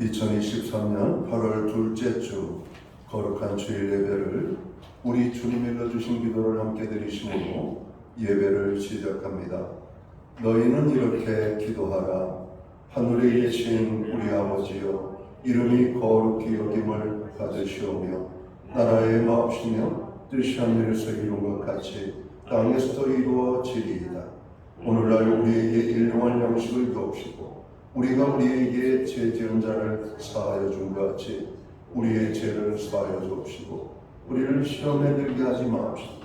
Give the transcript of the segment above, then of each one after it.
2023년 8월 둘째 주 거룩한 주일 예배를 우리 주님 일러주신 기도를 함께 드리심으로 예배를 시작합니다. 너희는 이렇게 기도하라. 하늘에 계신 우리 아버지여, 이름이 거룩히 여김을 받으시오며 나라의 마옵시며 뜻이 하늘에서 이룬 것 같이 땅에서도 이루어지리이다. 오늘날 우리에게 일용할 양식을 주옵시고 우리가 우리에게 죄 지은 자를 사하여 준 것 같이 우리의 죄를 사하여 주옵시고 우리를 시험에 들게 하지 마옵시고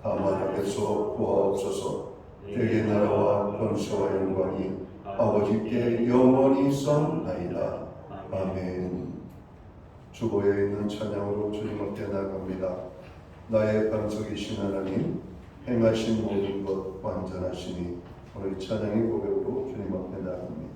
다만 악에서 구하옵소서. 대개 나라와 권세와 영광이 아버지께 영원히 있사옵나이다. 아멘. 주보에 있는 찬양으로 주님 앞에 나갑니다. 나의 반석이신 하나님, 행하신 모든 것 완전하시니. 오늘 찬양의 고백으로 주님 앞에 나갑니다.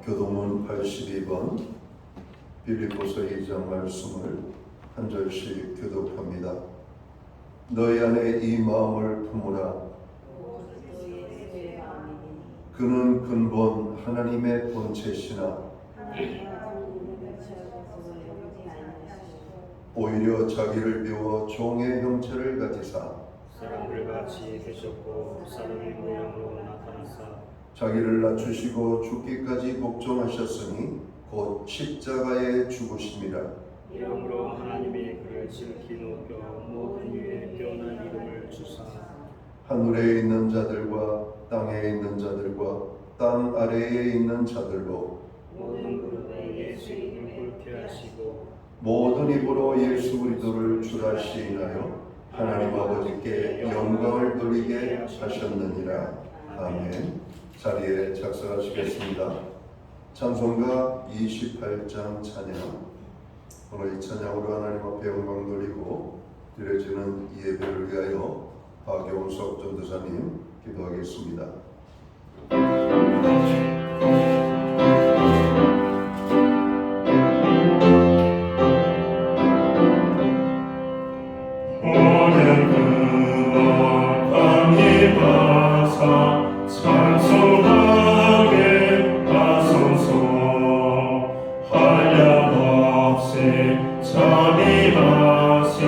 교동문 82번 빌립보서 2장 말씀을 한 절씩 교독합니다. 너희 안에 이 마음을 품으라. 그는 근본 하나님의 본체시나 오히려 자기를 비워 종의 형체를 가지사 사람들 같이 되셨고 사람의 모양으로 나타나사 자기를 낮추시고 죽기까지 복종하셨으니 곧 십자가에 죽으심이라. 이러므로 하나님이 그를 지극히 높여 모든 위에 뛰어난 이름을 주사 하늘에 있는 자들과 땅에 있는 자들과 땅 아래에 있는 자들로 모든 무릎에 예수 이름을 꿇게 하시고 모든 입으로 예수 그리스도를 주라 시인하여 하나님 아버지께 영광을 돌리게 하셨느니라. 아멘. 자리에 작성하시겠습니다. 찬송가 28장 찬양. 오늘 이 찬양으로 하나님 앞에 영광 돌리고 드려지는 예배를 위하여 박용석 전도사님 기도하겠습니다. 찬송하게 하소서. 한량없이 참임하신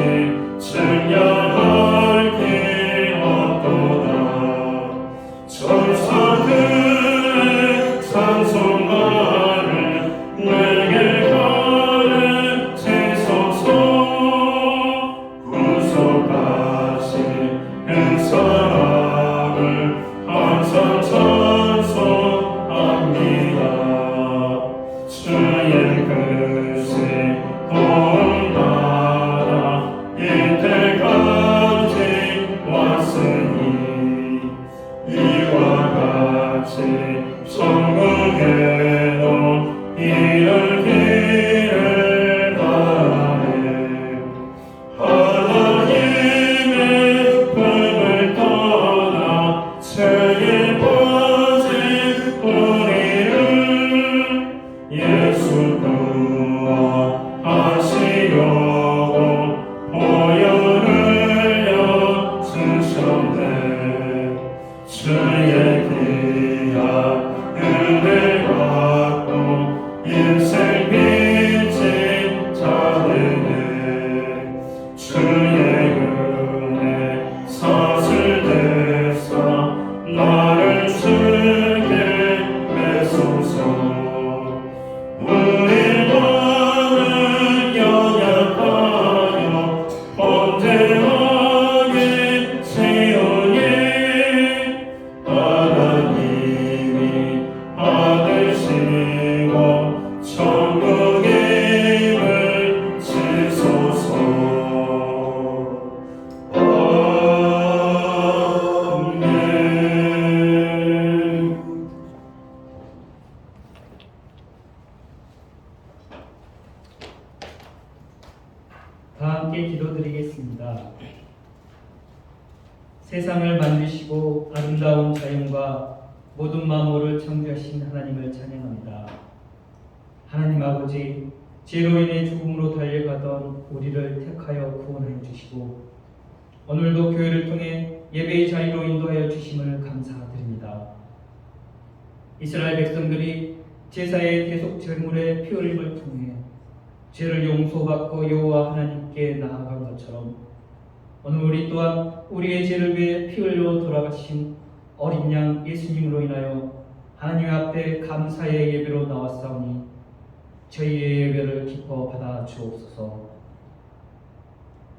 기도드리겠습니다. 세상을 만드시고 아름다운 자연과 모든 만물을 창조하신 하나님을 찬양합니다. 하나님 아버지, 죄로 인해 죽음으로 달려가던 우리를 택하여 구원하여 주시고 오늘도 교회를 통해 예배의 자리로 인도하여 주심을 감사드립니다. 이스라엘 백성들이 제사의 대속 제물의 피 흘림을 통해 죄를 용서받고 여호와 하나님께 나아간 것처럼 오늘 우리 또한 우리의 죄를 위해 피 흘려 돌아가신 어린 양 예수님으로 인하여 하나님 앞에 감사의 예배로 나왔사오니 저희의 예배를 기뻐 받아 주옵소서.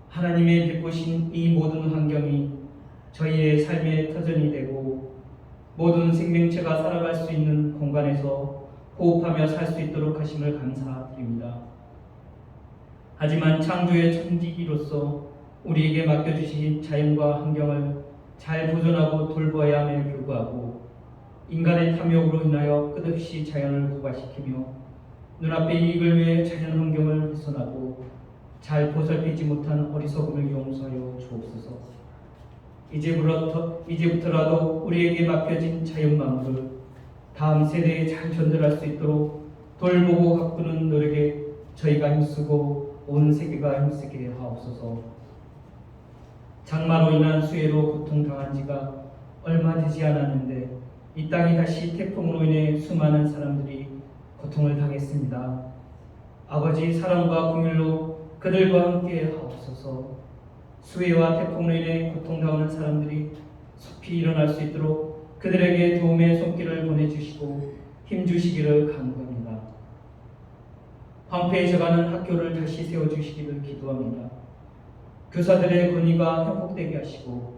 하나님의 베푸신 이 모든 환경이 저희의 삶의 터전이 되고 모든 생명체가 살아갈 수 있는 공간에서 호흡하며 살 수 있도록 하심을 감사드립니다. 하지만 창조의 천지기로서 우리에게 맡겨주신 자연과 환경을 잘 보존하고 돌봐야 함에도 불구하고 인간의 탐욕으로 인하여 끝없이 자연을 고갈시키며 눈앞의 이익을 위해 자연 환경을 훼손하고 잘 보살피지 못한 어리석음을 용서하여 주옵소서. 이제부터라도 우리에게 맡겨진 자연 만물을 다음 세대에 잘 전달할 수 있도록 돌보고 가꾸는 노력에 저희가 힘쓰고 온 세계가 힘쓰게 하옵소서. 장마로 인한 수해로 고통당한 지가 얼마 되지 않았는데 이 땅이 다시 태풍으로 인해 수많은 사람들이 고통을 당했습니다. 아버지 사랑과 긍휼로 그들과 함께 하옵소서. 수해와 태풍으로 인해 고통당하는 사람들이 속히 일어날 수 있도록 그들에게 도움의 손길을 보내주시고 힘주시기를 간구합니다. 황폐해져가는 학교를 다시 세워주시기를 기도합니다. 교사들의 권위가 회복되게 하시고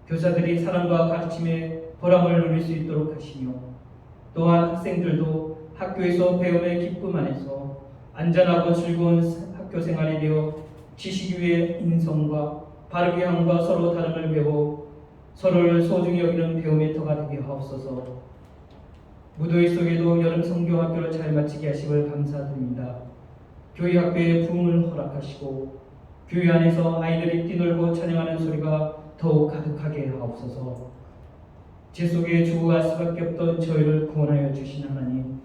교사들이 사랑과 가르침에 보람을 누릴 수 있도록 하시며 또한 학생들도 학교에서 배움의 기쁨 안에서 안전하고 즐거운 학교 생활이 되어 지식 위의 인성과 바르게 함과 서로 다름을 배워 서로를 소중히 여기는 배움의 터가 되게 하옵소서. 무더위 속에도 여름 성경학교를 잘 마치게 하심을 감사드립니다. 교회 학교에 부흥을 허락하시고 교회 안에서 아이들이 뛰놀고 찬양하는 소리가 더욱 가득하게 하옵소서. 죄 속에 죽어갈 수밖에 없던 저희를 구원하여 주신 하나님,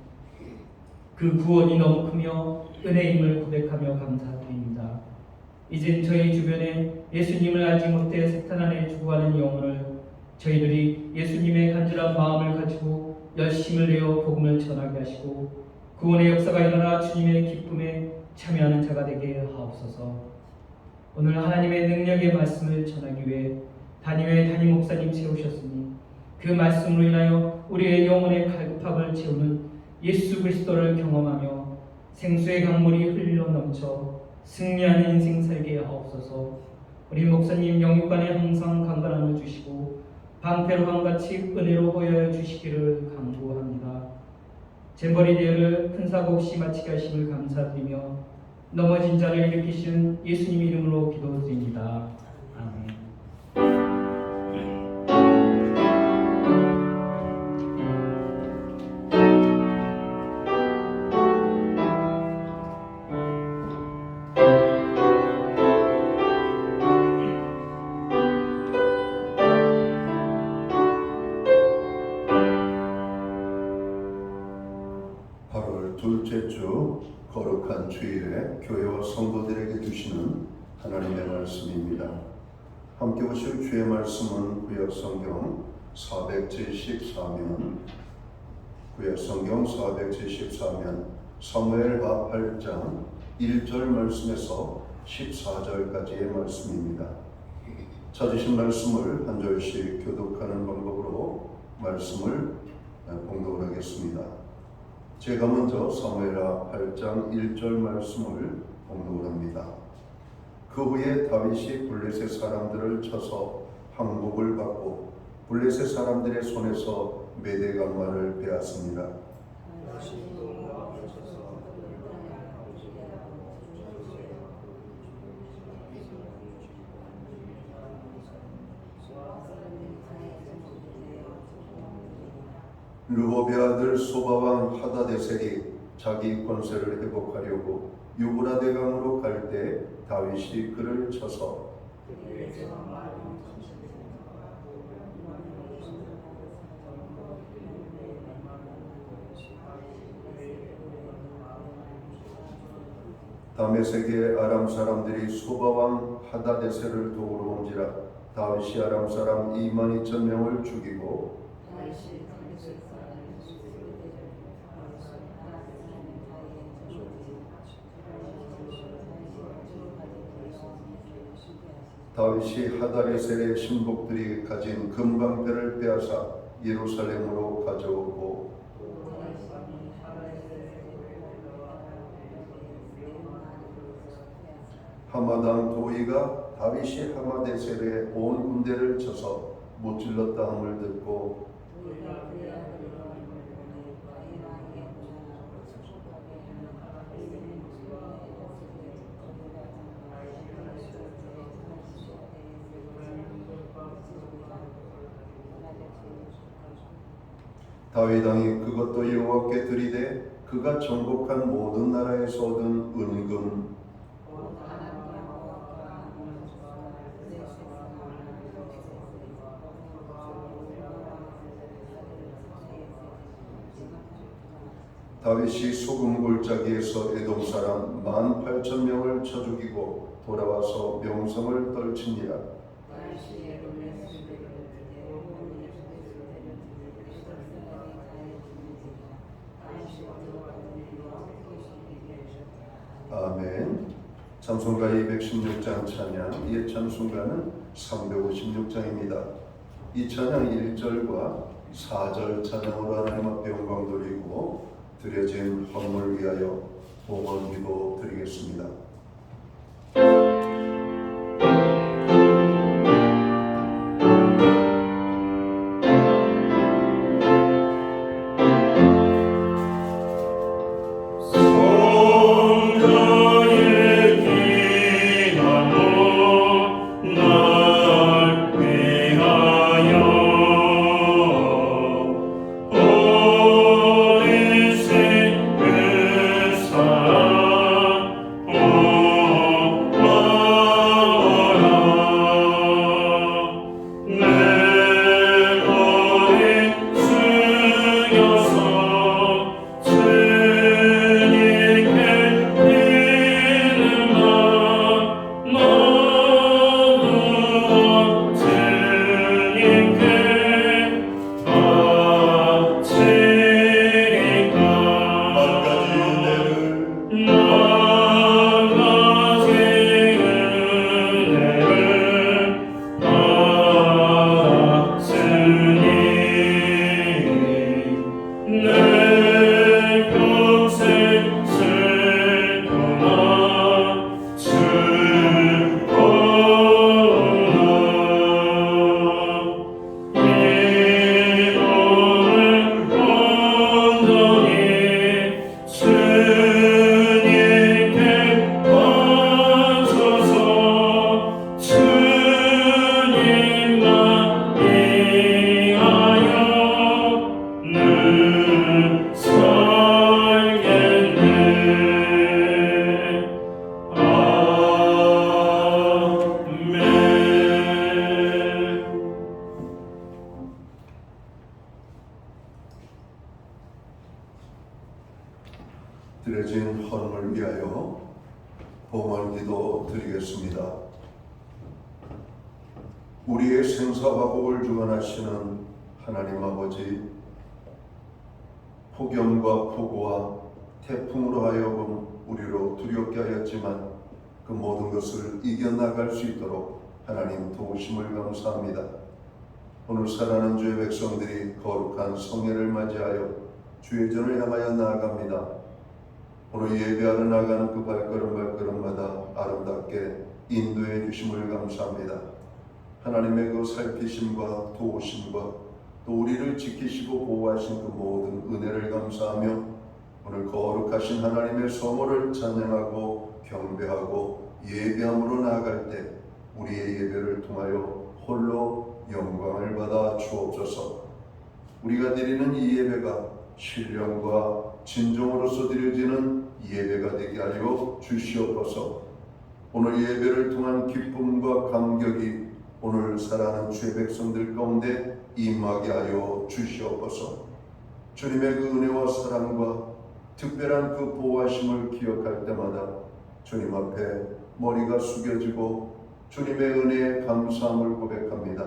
그 구원이 너무 크며 은혜임을 고백하며 감사드립니다. 이젠 저희 주변에 예수님을 알지 못해 세탄 안에 죽어가는 영혼을 저희들이 예수님의 간절한 마음을 가지고 열심을 내어 복음을 전하게 하시고 구원의 역사가 일어나 주님의 기쁨에 참여하는 자가 되게 하옵소서. 오늘 하나님의 능력의 말씀을 전하기 위해 담임 목사님 세우셨으니 그 말씀으로 인하여 우리의 영혼의 갈급함을 채우는 예수 그리스도를 경험하며 생수의 강물이 흘러 넘쳐 승리하는 인생 살게 하옵소서. 우리 목사님 영육간에 항상 강건함을 주시고 방패로 한같이 은혜로 허여해 주시기를 간구합니다. 잼버리 대회를 큰 사고 없이 마치게 하심을 감사드리며 넘어진 자를 일으키시는 예수님 이름으로 기도드립니다. 아멘. 둘째 주 거룩한 주일에 교회와 성도들에게 주시는 하나님의 말씀입니다. 함께 보실 주의 말씀은 구약성경 474면 사무엘하 8장 1절 말씀에서 14절까지의 말씀입니다. 찾으신 말씀을 한 절씩 교독하는 방법으로 말씀을 봉독을 하겠습니다. 제가 먼저 사무엘하 8장 1절 말씀을 봉독을 합니다. 그 후에 다윗이 블레셋 사람들을 쳐서 항복을 받고 블레셋 사람들의 손에서 메대 강화를 빼앗습니다. 르호베 아들 소바왕 하다데셀이 자기 권세를 회복하려고 유브라 대강으로 갈 때 다윗이 그를 쳐서 다메섹의 아람 사람들이 소바왕 하다데셀을 도우러 온지라 다윗이 아람 사람 22,000명을 죽이고 다윗이 하다데셀의 신복들이 가진 금방패를 빼앗아 예루살렘으로 가져오고 하마당 도이가 다윗이 하마데셀에 온 군대를 쳐서 못질렀다 함을 듣고 다윗 왕이 그것도 여호와께 드리되 그가 정복한 모든 나라에서 얻은 은금 다윗이 소금 골짜기에서 에돔 사람 18,000명을 쳐 죽이고 돌아와서 명성을 떨치니라. 아멘. 찬송가 216장 찬양, 옛 찬송가는 356장입니다. 이 찬양 1절과 4절 찬양으로 하나님 앞에 영광 돌리고 드려진 헌물 위하여 봉헌 기도 드리겠습니다. 드려진 헌물 위하여 봉헌 기도 드리겠습니다. 우리의 생사화복을 주관하시는 하나님 아버지, 폭염과 폭우와 태풍으로 하여금 우리로 두렵게 하였지만 그 모든 것을 이겨나갈 수 있도록 하나님 도우심을 감사합니다. 오늘 살아가는 주의 백성들이 거룩한 성회를 맞이하여 주의 전을 향하여 나아갑니다. 오늘 예배하러 나가는 그 발걸음마다 아름답게 인도해 주심을 감사합니다. 하나님의 그 살피심과 도우심과 또 우리를 지키시고 보호하신 그 모든 은혜를 감사하며 오늘 거룩하신 하나님의 소모를 찬양하고 경배하고 예배함으로 나아갈 때 우리의 예배를 통하여 홀로 영광을 받아 주옵소서. 우리가 드리는 이 예배가 신령과 진정으로서 드려지는 예배가 되게 하여 주시옵소서. 오늘 예배를 통한 기쁨과 감격이 오늘 살아가는 주의 백성들 가운데 임하게 하여 주시옵소서. 주님의 그 은혜와 사랑과 특별한 그 보호하심을 기억할 때마다 주님 앞에 머리가 숙여지고 주님의 은혜에 감사함을 고백합니다.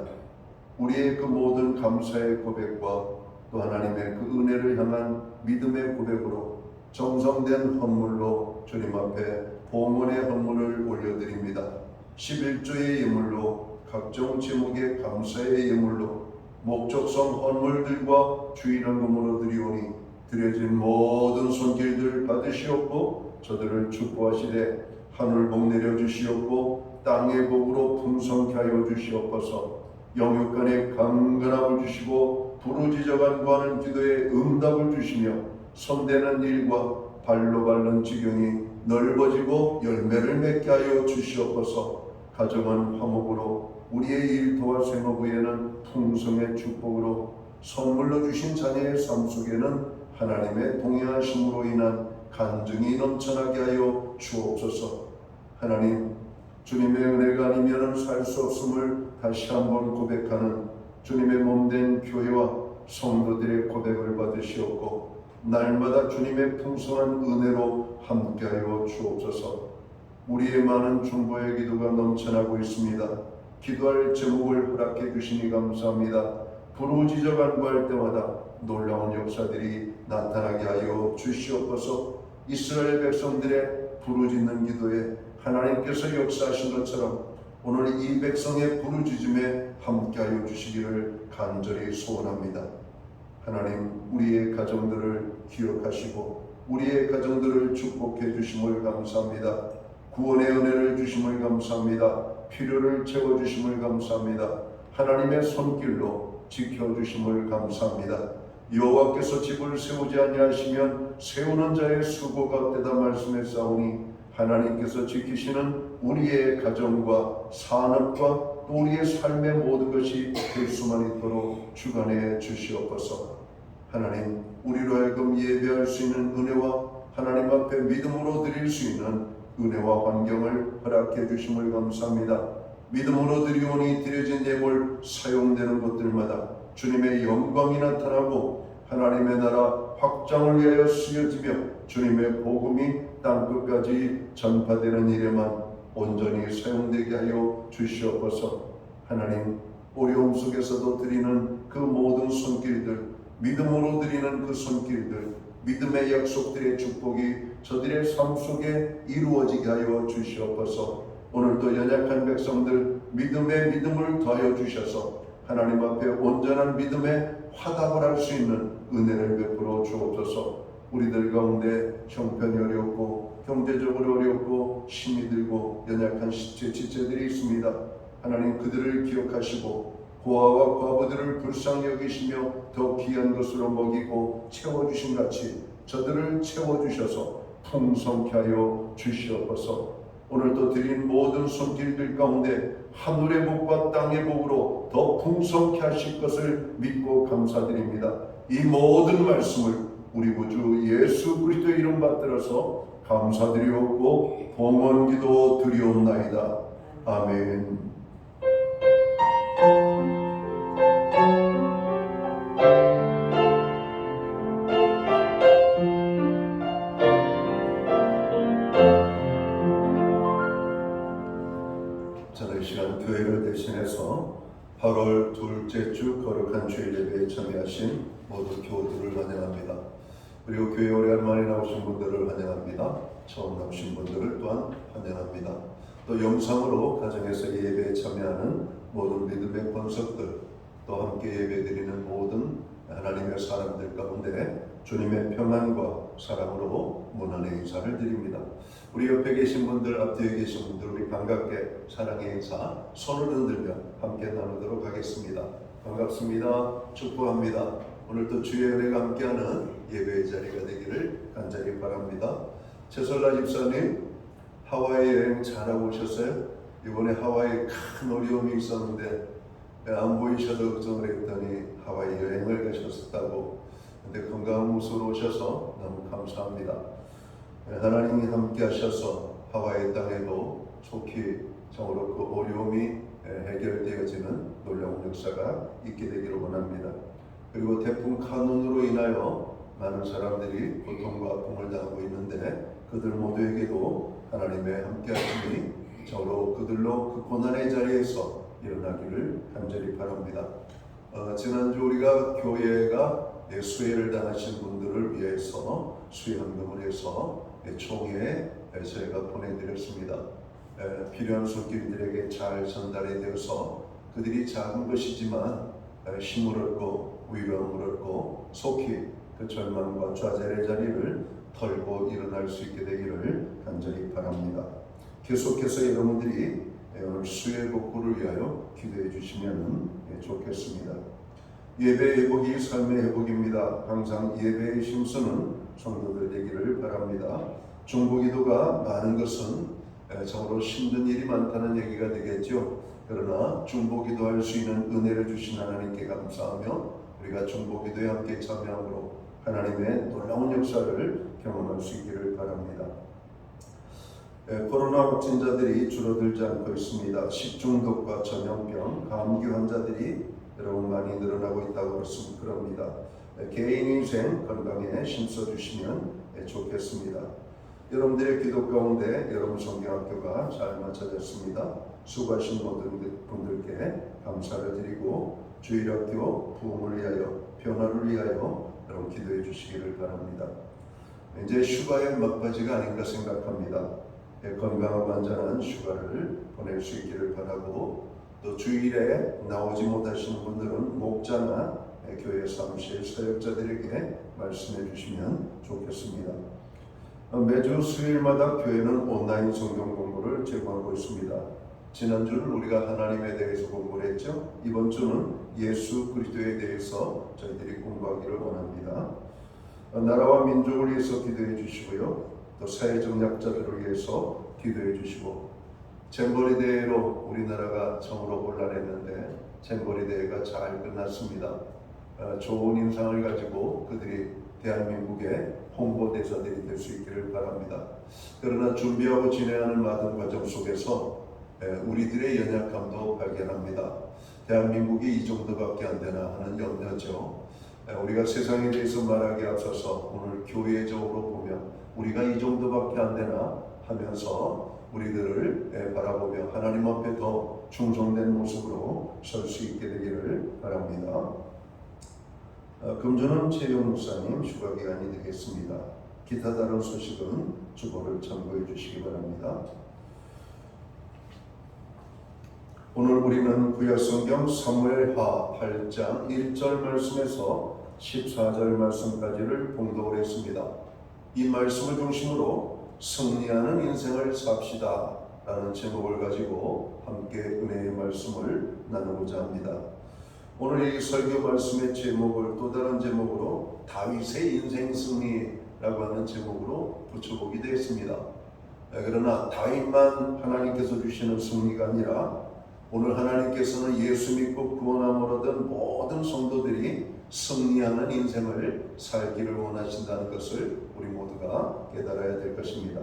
우리의 그 모든 감사의 고백과 또 하나님의 그 은혜를 향한 믿음의 고백으로 정성된 헌물로 주님 앞에 봉헌의 헌물을 올려드립니다. 11조의 예물로 각종 제목의 감사의 예물로 목적성 헌물들과 주일헌금으로 드리오니 드려진 모든 손길들 받으시옵고 저들을 축복하시되 하늘복 내려주시옵고 땅의 복으로 풍성케 하여 주시옵소서. 영육간에 강건함을 주시고 부르짖어간 구하는 기도에 응답을 주시며 손대는 일과 발로 밟는 지경이 넓어지고 열매를 맺게 하여 주시옵소서. 가정은 화목으로 우리의 일터와 생업에는 풍성의 축복으로 선물로 주신 자녀의 삶 속에는 하나님의 동행하심으로 인한 간증이 넘쳐나게 하여 주옵소서. 하나님, 주님의 은혜가 아니면 살 수 없음을 다시 한번 고백하는 주님의 몸된 교회와 성도들의 고백을 받으시옵고 날마다 주님의 풍성한 은혜로 함께하여 주옵소서. 우리의 많은 중보의 기도가 넘쳐나고 있습니다. 기도할 제목을 허락해 주시니 감사합니다. 부르짖어 간구할 때마다 놀라운 역사들이 나타나게 하여 주시옵소서. 이스라엘 백성들의 부르짖는 기도에 하나님께서 역사하신 것처럼 오늘 이 백성의 부르짖음에 함께하여 주시기를 간절히 소원합니다. 하나님, 우리의 가정들을 기억하시고 우리의 가정들을 축복해 주심을 감사합니다. 구원의 은혜를 주심을 감사합니다. 필요를 채워주심을 감사합니다. 하나님의 손길로 지켜주심을 감사합니다. 여호와께서 집을 세우지 아니하시면 세우는 자의 수고가 없되다 말씀했사오니 하나님께서 지키시는 우리의 가정과 산업과 또 우리의 삶의 모든 것이 될 수만 있도록 주관해 주시옵소서. 하나님, 우리로 하여금 예배할 수 있는 은혜와 하나님 앞에 믿음으로 드릴 수 있는 은혜와 환경을 허락해 주심을 감사합니다. 믿음으로 드리오니 드려진 예물 사용되는 곳들마다 주님의 영광이 나타나고 하나님의 나라 확장을 위하여 쓰여지며 주님의 복음이 땅끝까지 전파되는 일에만 온전히 사용되게 하여 주시옵소서. 하나님, 어려움 속에서도 드리는 그 모든 손길들, 믿음으로 드리는 그 손길들, 믿음의 약속들의 축복이 저들의 삶 속에 이루어지게 하여 주시옵소서. 오늘도 연약한 백성들 믿음의 믿음을 더하여 주셔서 하나님 앞에 온전한 믿음의 화답을 할 수 있는 은혜를 베풀어 주옵소서. 우리들 가운데 형편이 어렵고 경제적으로 어렵고 힘이 들고 연약한 지체들이 있습니다. 하나님, 그들을 기억하시고 고아와 과부들을 불쌍히 여기시며 더 귀한 것으로 먹이고 채워주신 같이 저들을 채워주셔서 풍성케 하여 주시옵소서. 오늘도 드린 모든 손길들 가운데 하늘의 복과 땅의 복으로 더 풍성케 하실 것을 믿고 감사드립니다. 이 모든 말씀을 우리 구주 예수 그리스도의 이름 받들어서 감사드리옵고 봉헌기도 드리옵나이다. 아멘. 저는 이 시간 교회를 대신해서 8월 둘째 주 거룩한 주일 예배에 참여하신 모든 교우들을 환영합니다. 그리고 교회 오래간만에 나오신 분들을 환영합니다. 처음 나오신 분들을 또한 환영합니다. 또 영상으로 가정에서 예배에 참여하는 모든 믿음의 권석들, 또 함께 예배드리는 모든 하나님의 사람들 가운데 주님의 평안과 사랑으로 문안의 인사를 드립니다. 우리 옆에 계신 분들, 앞뒤에 계신 분들, 우리 반갑게 사랑의 인사 손을 흔들며 함께 나누도록 하겠습니다. 반갑습니다. 축복합니다. 오늘도 주의 은혜가 함께하는 예배의 자리가 되기를 간절히 바랍니다. 최설라 집사님, 하와이 여행 잘하고 오셨어요? 이번에 하와이에 큰 어려움이 있었는데 안 보이셔도 걱정을 했더니 하와이 여행을 가셨다고. 근데 건강한 모습으로 오셔서 너무 감사합니다. 하나님이 함께 하셔서 하와이 땅에도 속히 정으로 그 어려움이 해결되어지는 놀라운 역사가 있게 되기를 원합니다. 그리고 태풍 카눈으로 인하여 많은 사람들이 고통과 아픔을 당하고 있는데 그들 모두에게도 하나님의 함께하심이 정으로 그들로 그 고난의 자리에서 일어나기를 간절히 바랍니다. 지난주 우리가 교회가 수혜를 당하신 분들을 위해서 수혜헌금을 해서 총회에 저희가 보내드렸습니다. 필요한 손길들에게 잘 전달이 되어서 그들이 작은 것이지만 힘을 얻고 위로함을 얻고 속히 그 절망과 좌절의 자리를 털고 일어날 수 있게 되기를 간절히 바랍니다. 계속해서 여러분들이 오늘 수혜 복구를 위하여 기도해 주시면 좋겠습니다. 예배 회복이 삶의 회복입니다. 항상 예배에 힘쓰는 성도들 되기를 바랍니다. 중보기도가 많은 것은 정말로 힘든 일이 많다는 얘기가 되겠죠. 그러나 중보기도할 수 있는 은혜를 주신 하나님께 감사하며 우리가 중보기도에 함께 참여함으로 하나님의 놀라운 역사를 경험할 수 있기를 바랍니다. 코로나 확진자들이 줄어들지 않고 있습니다. 식중독과 전염병, 감기 환자들이 여러분 많이 늘어나고 있다고 그럽니다. 개인 인생 건강에 힘써주시면 좋겠습니다. 여러분들의 기도 가운데 여러분 성경학교가 잘 마쳐졌습니다. 수고하신 모든 분들께 감사를 드리고 주일학교 부흥을 위하여 변화를 위하여 여러분 기도해 주시기를 바랍니다. 이제 휴가의 막바지가 아닌가 생각합니다. 건강하고 안전한 휴가를 보낼 수 있기를 바라고 또 주일에 나오지 못하시는 분들은 목자나 교회 사무실 사역자들에게 말씀해 주시면 좋겠습니다. 매주 수요일마다 교회는 온라인 성경 공부를 제공하고 있습니다. 지난주는 우리가 하나님에 대해서 공부를 했죠. 이번 주는 예수 그리스도에 대해서 저희들이 공부하기를 원합니다. 나라와 민족을 위해서 기도해 주시고요. 또 사회적 약자들을 위해서 기도해 주시고 잼버리 대회로 우리나라가 정으로 곤란했는데 잼버리 대회가 잘 끝났습니다. 좋은 인상을 가지고 그들이 대한민국의 홍보대사들이 될 수 있기를 바랍니다. 그러나 준비하고 진행하는 많은 과정 속에서 우리들의 연약함도 발견합니다. 대한민국이 이 정도밖에 안 되나 하는 염려죠. 우리가 세상에 대해서 말하기에 앞서서 오늘 교회적으로 보면 우리가 이 정도밖에 안 되나 하면서 우리들을 바라보며 하나님 앞에 더 충성된 모습으로 설 수 있게 되기를 바랍니다. 금주는 최영 목사님 휴가 기간이 되겠습니다. 기타 다른 소식은 주보를 참고해 주시기 바랍니다. 오늘 우리는 구약성경 사무엘하 8장 1절 말씀에서 14절 말씀까지를 봉독을 했습니다. 이 말씀을 중심으로 승리하는 인생을 삽시다 라는 제목을 가지고 함께 은혜의 말씀을 나누고자 합니다. 오늘 이 설교 말씀의 제목을 또 다른 제목으로 다윗의 인생 승리라고 하는 제목으로 붙여보기도 했습니다. 그러나 다윗만 하나님께서 주시는 승리가 아니라 오늘 하나님께서는 예수 믿고 구원함을 얻은 모든 성도들이 승리하는 인생을 살기를 원하신다는 것을 우리 모두가 깨달아야 될 것입니다.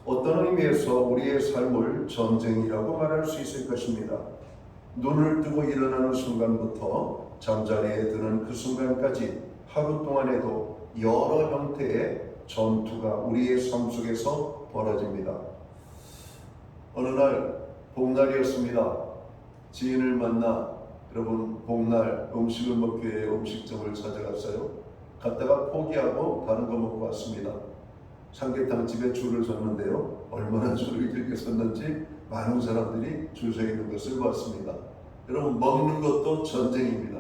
어떤 의미에서 우리의 삶을 전쟁이라고 말할 수 있을 것입니다. 눈을 뜨고 일어나는 순간부터 잠자리에 드는 그 순간까지 하루 동안에도 여러 형태의 전투가 우리의 삶 속에서 벌어집니다. 어느 날 복날이었습니다. 지인을 만나 여러분 복날 음식을 먹기 위해 음식점을 찾아갔어요. 갔다가 포기하고 다른 거 먹고 왔습니다. 삼계탕 집에 줄을 섰는데요. 얼마나 줄을 길게 섰는지 많은 사람들이 줄 서 있는 것을 봤습니다. 여러분 먹는 것도 전쟁입니다.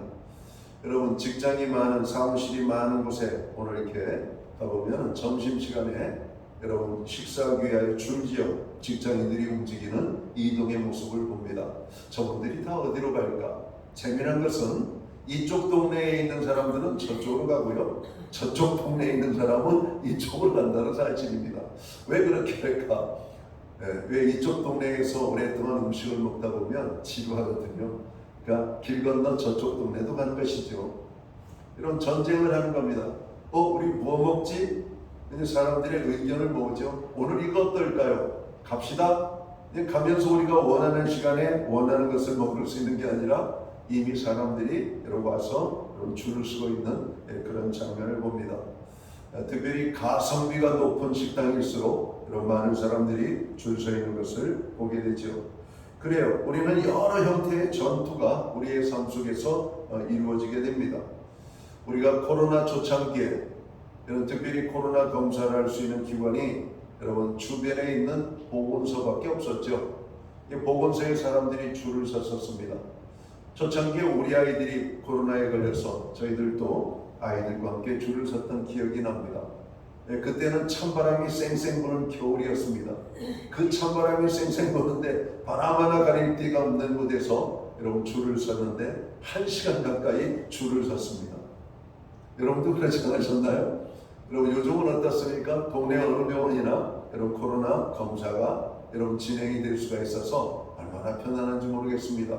여러분 직장이 많은 사무실이 많은 곳에 오늘 이렇게 가보면 점심시간에 여러분 식사하기 위하여 줄지어 직장인들이 움직이는 이동의 모습을 봅니다. 저분들이 다 어디로 갈까? 재미난 것은 이쪽 동네에 있는 사람들은 저쪽으로 가고요. 저쪽 동네에 있는 사람은 이쪽으로 간다는 사실입니다. 왜 그렇게 할까? 왜 이쪽 동네에서 오랫동안 음식을 먹다 보면 지루하거든요. 그러니까 길 건너 저쪽 동네도 가는 것이죠. 이런 전쟁을 하는 겁니다. 우리 뭐 먹지? 이제 사람들의 의견을 모으죠. 오늘 이거 어떨까요? 갑시다. 가면서 우리가 원하는 시간에 원하는 것을 먹을 수 있는 게 아니라 이미 사람들이 여러분 와서 줄을 서고 있는 그런 장면을 봅니다. 특별히 가성비가 높은 식당일수록 여러분 많은 사람들이 줄 서 있는 것을 보게 되죠. 그래요. 우리는 여러 형태의 전투가 우리의 삶 속에서 이루어지게 됩니다. 우리가 코로나 초창기에 특별히 코로나 검사를 할 수 있는 기관이 여러분 주변에 있는 보건소밖에 없었죠. 이 보건소에 사람들이 줄을 섰었습니다. 초창기에 우리 아이들이 코로나에 걸려서 저희들도 아이들과 함께 줄을 섰던 기억이 납니다. 그때는 찬바람이 쌩쌩 부는 겨울이었습니다. 그 찬바람이 쌩쌩 부는데 바람 하나 가릴 데가 없는 곳에서 여러분 줄을 섰는데 1시간 가까이 줄을 섰습니다. 여러분도 그러지 않으셨나요? 여러분 요즘은 어떻습니까? 동네 어느 병원이나 여러분 코로나 검사가 여러분 진행이 될 수가 있어서 얼마나 편안한지 모르겠습니다.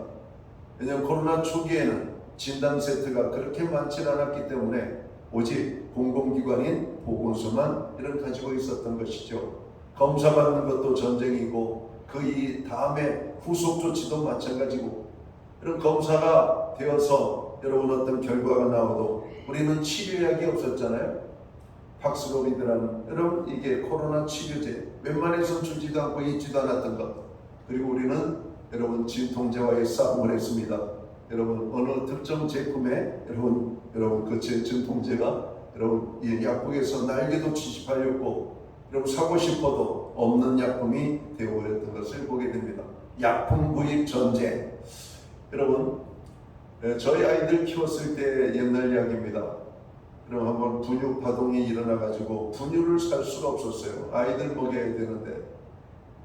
왜냐하면 코로나 초기에는 진단 세트가 그렇게 많지 않았기 때문에 오직 공공기관인 보건소만 이런 가지고 있었던 것이죠. 검사받는 것도 전쟁이고 그 이 다음에 후속 조치도 마찬가지고 이런 검사가 되어서 여러분 어떤 결과가 나와도 우리는 치료약이 없었잖아요. 박스로비드라는 여러분 이게 코로나 치료제 웬만해서 주지도 않고 있지도 않았던 것. 그리고 우리는 여러분 진통제와의 싸움을 했습니다. 여러분 어느 특정 제품에 여러분 그 진통제가 여러분 이 약국에서 날개도 치집하였고 여러분 사고 싶어도 없는 약품이 되어버렸던 것을 보게 됩니다. 약품 구입 전쟁. 여러분 저희 아이들 키웠을 때 옛날 이야기입니다. 그럼 한번 분유 파동이 일어나가지고 분유를 살 수가 없었어요. 아이들 먹여야 되는데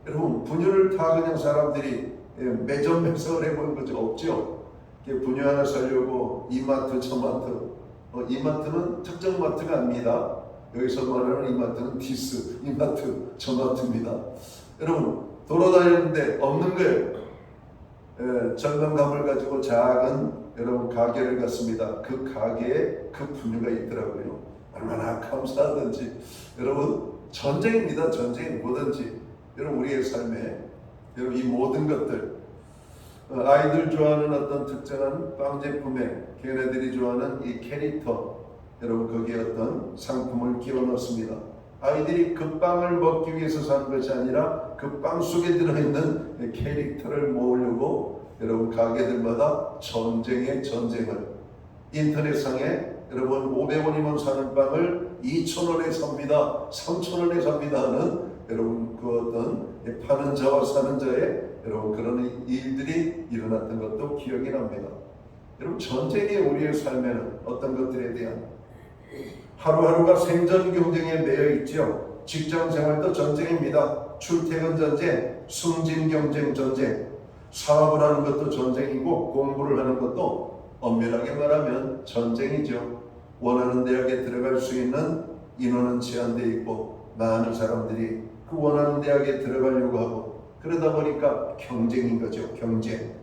여러분 분유를 다 그냥 사람들이 매점 매석을 해보는 거죠. 없죠. 분유 하나 사려고 이마트 저마트 이마트는 특정 마트가 아닙니다. 여기서 말하는 이마트는 디스 이마트 저마트입니다. 여러분 돌아다니는데 없는 거예요. 절망감을 가지고 작은 여러분 가게를 갔습니다. 그 가게에 그 분유가 있더라고요. 얼마나 감사하든지. 여러분 전쟁입니다. 전쟁 뭐든지. 여러분 우리의 삶에 여러분 이 모든 것들 아이들 좋아하는 어떤 특정한 빵 제품에 걔네들이 좋아하는 이 캐릭터 여러분 거기에 어떤 상품을 끼워 넣습니다. 아이들이 그 빵을 먹기 위해서 사는 것이 아니라 그 빵 속에 들어있는 캐릭터를 모으려고 여러분 가게들마다 전쟁의 전쟁을 인터넷상에 여러분 500원이면 사는 빵을 2,000원에 삽니다. 3,000원에 삽니다 하는 여러분 그 어떤 파는 자와 사는 자의 여러분 그런 일들이 일어났던 것도 기억이 납니다. 여러분 전쟁이 우리의 삶에는 어떤 것들에 대한 하루하루가 생존 경쟁에 매여 있죠. 직장 생활도 전쟁입니다. 출퇴근 전쟁, 승진 경쟁 전쟁, 사업을 하는 것도 전쟁이고 공부를 하는 것도 엄밀하게 말하면 전쟁이죠. 원하는 대학에 들어갈 수 있는 인원은 제한되어 있고 많은 사람들이 그 원하는 대학에 들어가려고 하고 그러다 보니까 경쟁인 거죠. 경쟁.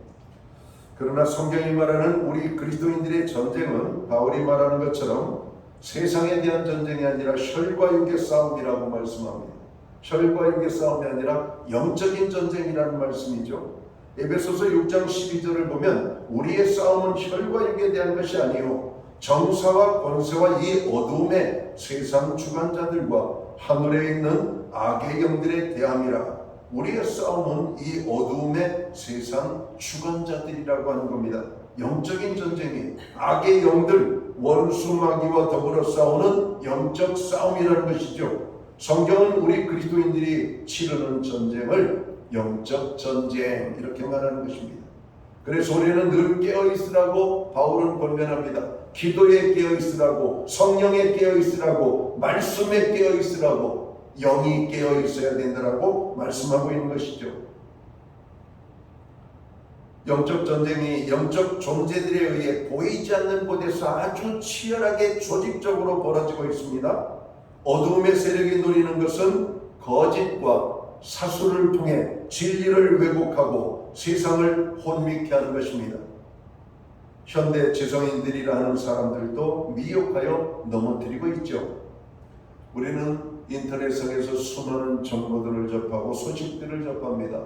그러나 성경이 말하는 우리 그리스도인들의 전쟁은 바울이 말하는 것처럼 세상에 대한 전쟁이 아니라 혈과 육의 싸움이라고 말씀합니다. 혈과 육의 싸움이 아니라 영적인 전쟁이라는 말씀이죠. 에베소서 6장 12절을 보면 우리의 싸움은 혈과 육에 대한 것이 아니요 정사와 권세와 이 어두움의 세상 주관자들과 하늘에 있는 악의 영들에 대함이라. 우리의 싸움은 이 어두움의 세상 주관자들이라고 하는 겁니다. 영적인 전쟁이 악의 영들 원수 마귀와 더불어 싸우는 영적 싸움이라는 것이죠. 성경은 우리 그리스도인들이 치르는 전쟁을 영적 전쟁 이렇게 말하는 것입니다. 그래서 우리는 늘 깨어있으라고 바울은 권면합니다. 기도에 깨어있으라고, 성령에 깨어있으라고, 말씀에 깨어있으라고, 영이 깨어있어야 된다라고 말씀하고 있는 것이죠. 영적 전쟁이 영적 존재들에 의해 보이지 않는 곳에서 아주 치열하게 조직적으로 벌어지고 있습니다. 어두움의 세력이 노리는 것은 거짓과 사수를 통해 진리를 왜곡하고 세상을 혼미케 하는 것입니다. 현대 지성인들이라 하는 사람들도 미혹하여 넘어뜨리고 있죠. 우리는 인터넷상에서 수많은 정보들을 접하고 소식들을 접합니다.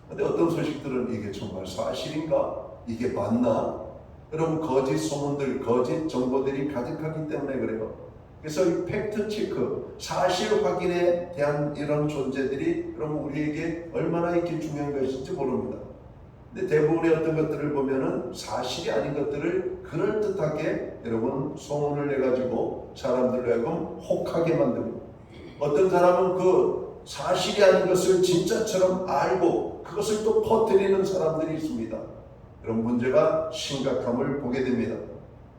근데 어떤 소식들은 이게 정말 사실인가? 이게 맞나? 여러분, 거짓 소문들, 거짓 정보들이 가득하기 때문에 그래요. 그래서 이 팩트 체크, 사실 확인에 대한 이런 존재들이 여러분 우리에게 얼마나 이렇게 중요한 것인지 모릅니다. 근데 대부분의 어떤 것들을 보면은 사실이 아닌 것들을 그럴듯하게 여러분 소문을 내가지고 사람들로 하여금 혹하게 만듭니다. 어떤 사람은 그 사실이 아닌 것을 진짜처럼 알고 그것을 또 퍼뜨리는 사람들이 있습니다. 이런 문제가 심각함을 보게 됩니다.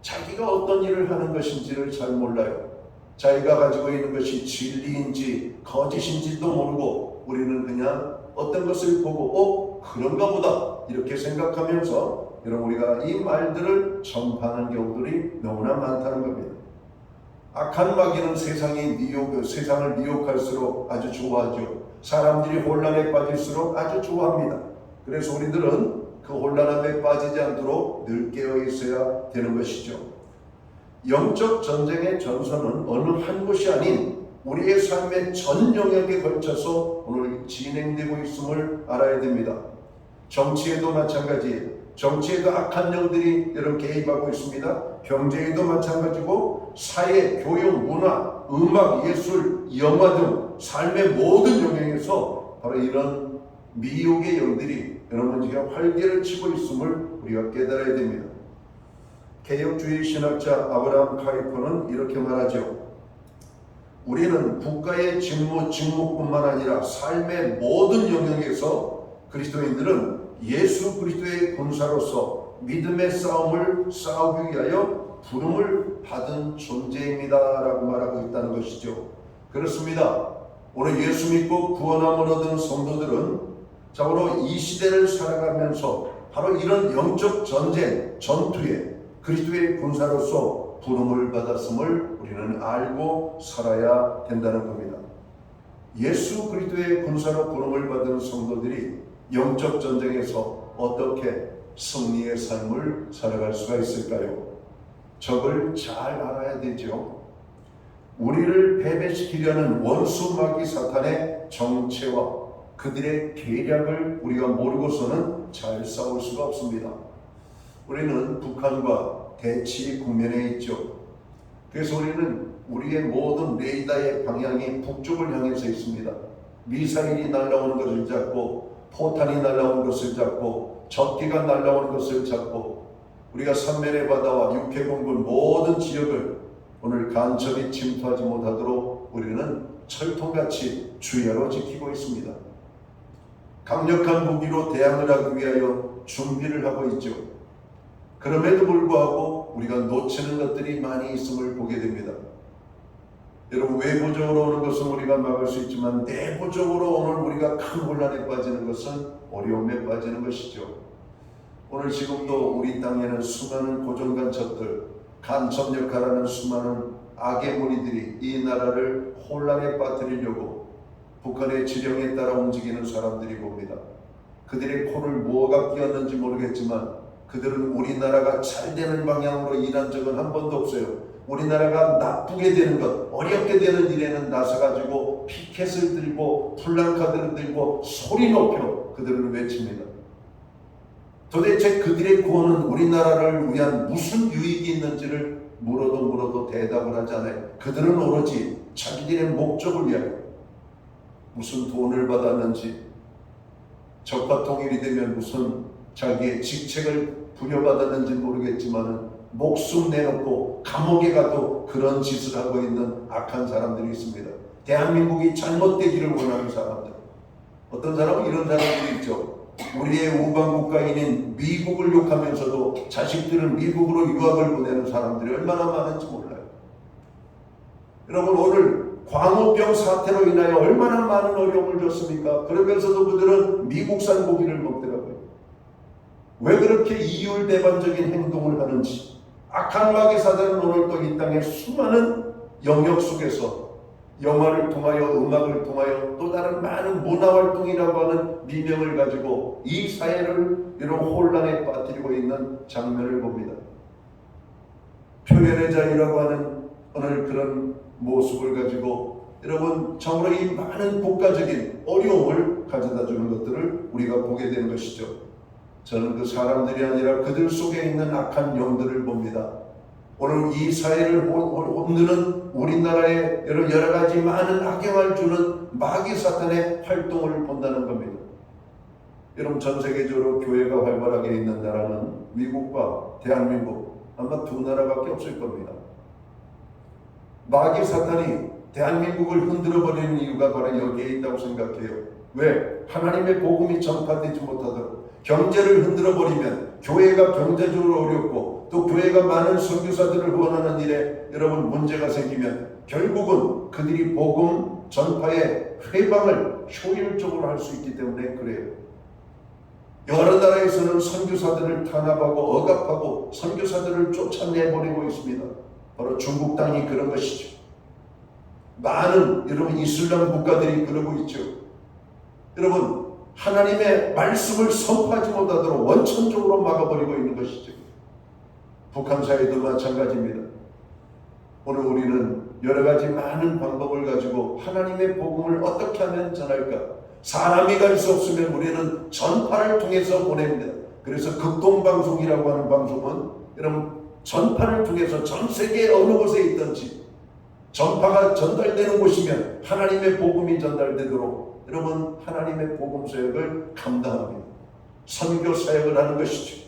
자기가 어떤 일을 하는 것인지를 잘 몰라요. 자기가 가지고 있는 것이 진리인지 거짓인지도 모르고 우리는 그냥 어떤 것을 보고 그런가 보다 이렇게 생각하면서 여러분 우리가 이 말들을 전파하는 경우들이 너무나 많다는 겁니다. 악한 마귀는 세상을 미혹할수록 아주 좋아하죠. 사람들이 혼란에 빠질수록 아주 좋아합니다. 그래서 우리들은 그 혼란함에 빠지지 않도록 늘 깨어 있어야 되는 것이죠. 영적 전쟁의 전선은 어느 한 곳이 아닌 우리의 삶의 전 영역에 걸쳐서 오늘 진행되고 있음을 알아야 됩니다. 정치에도 마찬가지예요. 정치에도 악한 영들이 여러 개입하고 있습니다. 경제에도 마찬가지고 사회, 교육, 문화, 음악, 예술, 영화 등 삶의 모든 영역에서 바로 이런 미혹의 영들이 여러분 지금 활개를 치고 있음을 우리가 깨달아야 됩니다. 개혁주의 신학자 아브라함 카리포는 이렇게 말하죠. 우리는 국가의 직무뿐만 아니라 삶의 모든 영역에서 그리스도인들은 예수 그리스도의 군사로서 믿음의 싸움을 싸우기 위하여 부름을 받은 존재입니다 라고 말하고 있다는 것이죠. 그렇습니다. 오늘 예수 믿고 구원함을 얻은 성도들은 자고로 이 시대를 살아가면서 바로 이런 영적 전쟁, 전투에 그리스도의 군사로서 부름을 받았음을 우리는 알고 살아야 된다는 겁니다. 예수 그리스도의 군사로 부름을 받은 성도들이 영적 전쟁에서 어떻게 승리의 삶을 살아갈 수가 있을까요? 적을 잘 알아야 되죠. 우리를 패배시키려는 원수 마귀 사탄의 정체와 그들의 계략을 우리가 모르고서는 잘 싸울 수가 없습니다. 우리는 북한과 대치 국면에 있죠. 그래서 우리는 우리의 모든 레이더의 방향이 북쪽을 향해서 있습니다. 미사일이 날아오는 것을 잡고 포탄이 날아오는 것을 잡고 적기가 날아오는 것을 잡고 우리가 삼면의 바다와 육해공군 모든 지역을 오늘 간첩이 침투하지 못하도록 우리는 철통같이 주야로 지키고 있습니다. 강력한 무기로 대항을 하기 위하여 준비를 하고 있죠. 그럼에도 불구하고 우리가 놓치는 것들이 많이 있음을 보게 됩니다. 여러분, 외부적으로 오는 것은 우리가 막을 수 있지만 내부적으로 오늘 우리가 큰 혼란에 빠지는 것은 어려움에 빠지는 것이죠. 오늘 지금도 우리 땅에는 수많은 고정간첩들, 간첩 역할하는 수많은 악의 무리들이 이 나라를 혼란에 빠뜨리려고 북한의 지령에 따라 움직이는 사람들이 봅니다. 그들의 코를 뭐가 끼었는지 모르겠지만 그들은 우리나라가 잘 되는 방향으로 일한 적은 한 번도 없어요. 우리나라가 나쁘게 되는 것, 어렵게 되는 일에는 나서가지고 피켓을 들고 플랜카드를 들고 소리 높여 그들을 외칩니다. 도대체 그들의 구원은 우리나라를 위한 무슨 유익이 있는지를 물어도 대답을 하지 않아요. 그들은 오로지 자기들의 목적을 위하여 무슨 돈을 받았는지, 적과 통일이 되면 무슨 자기의 직책을 부여받았는지 모르겠지만 목숨 내놓고 감옥에 가도 그런 짓을 하고 있는 악한 사람들이 있습니다. 대한민국이 잘못되기를 원하는 사람들. 어떤 사람은 이런 사람들이 있죠. 우리의 우방국가인인 미국을 욕하면서도 자식들은 미국으로 유학을 보내는 사람들이 얼마나 많은지 몰라요. 여러분, 오늘 광우병 사태로 인하여 얼마나 많은 어려움을 줬습니까? 그러면서도 그들은 미국산 고기를 먹더라고요. 왜 그렇게 이율배반적인 행동을 하는지. 악한 마귀 사단은 오늘 또 이 땅의 수많은 영역 속에서 영화를 통하여 음악을 통하여 또 다른 많은 문화활동이라고 하는 미명을 가지고 이 사회를 이런 혼란에 빠뜨리고 있는 장면을 봅니다. 표현의 자유라고 하는 오늘 그런 모습을 가지고 여러분 참으로 이 많은 국가적인 어려움을 가져다 주는 것들을 우리가 보게 되는 것이죠. 저는 그 사람들이 아니라 그들 속에 있는 악한 영들을 봅니다. 오늘 이 사회를 흔드는 우리나라에 여러 가지 많은 악영을 주는 마귀 사탄의 활동을 본다는 겁니다. 여러분 전 세계적으로 교회가 활발하게 있는 나라는 미국과 대한민국 아마 두 나라밖에 없을 겁니다. 마귀 사탄이 대한민국을 흔들어버리는 이유가 바로 여기에 있다고 생각해요. 왜? 하나님의 복음이 전파되지 못하도록 경제를 흔들어버리면 교회가 경제적으로 어렵고 또 교회가 많은 선교사들을 후원하는 일에 여러분 문제가 생기면 결국은 그들이 복음 전파의 회방을 효율적으로 할 수 있기 때문에 그래요. 여러 나라에서는 선교사들을 탄압하고 억압하고 선교사들을 쫓아내버리고 있습니다. 바로 중국 땅이 그런 것이죠. 많은 여러분 이슬람 국가들이 그러고 있죠. 여러분 하나님의 말씀을 선포하지 못하도록 원천적으로 막아버리고 있는 것이죠. 북한 사회도 마찬가지입니다. 오늘 우리는 여러 가지 많은 방법을 가지고 하나님의 복음을 어떻게 하면 전할까? 사람이 갈 수 없으면 우리는 전파를 통해서 보냅니다. 그래서 극동방송이라고 하는 방송은 여러분 전파를 통해서 전 세계 어느 곳에 있든지 전파가 전달되는 곳이면 하나님의 복음이 전달되도록 여러분 하나님의 복음 사역을 감당합니다. 선교 사역을 하는 것이죠.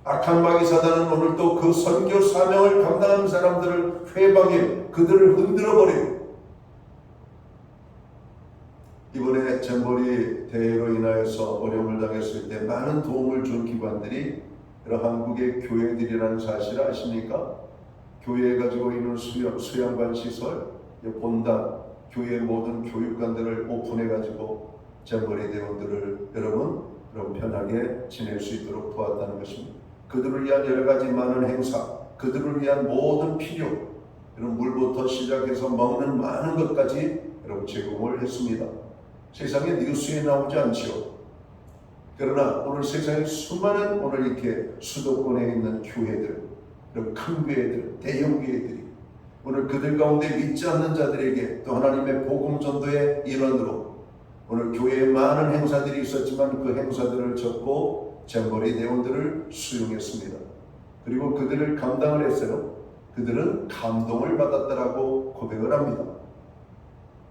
악한 마귀 사단은 오늘도 그 선교 사명을 감당하는 사람들을 회방해 그들을 흔들어버리고 이번에 잼버리 대회로 인하여서 어려움을 당했을 때 많은 도움을 준 기관들이 여러 한국의 교회들이라는 사실을 아십니까? 교회에 가지고 있는 수양관 시설, 본당, 교회 모든 교육관들을 오픈해 가지고 잼버리 대원들을 여러분 편하게 지낼 수 있도록 도왔다는 것입니다. 그들을 위한 여러 가지 많은 행사, 그들을 위한 모든 필요, 이런 물부터 시작해서 먹는 많은 것까지 여러분 제공을 했습니다. 세상에 뉴스에 나오지 않죠. 그러나 오늘 세상에 수많은 오늘 이렇게 수도권에 있는 교회들, 큰 교회들, 대형 교회들이 오늘 그들 가운데 믿지 않는 자들에게 또 하나님의 복음 전도의 일원으로 오늘 교회에 많은 행사들이 있었지만 그 행사들을 접고 잼버리 대원들을 수용했습니다. 그리고 그들을 감당을 했어요. 그들은 감동을 받았다라고 고백을 합니다.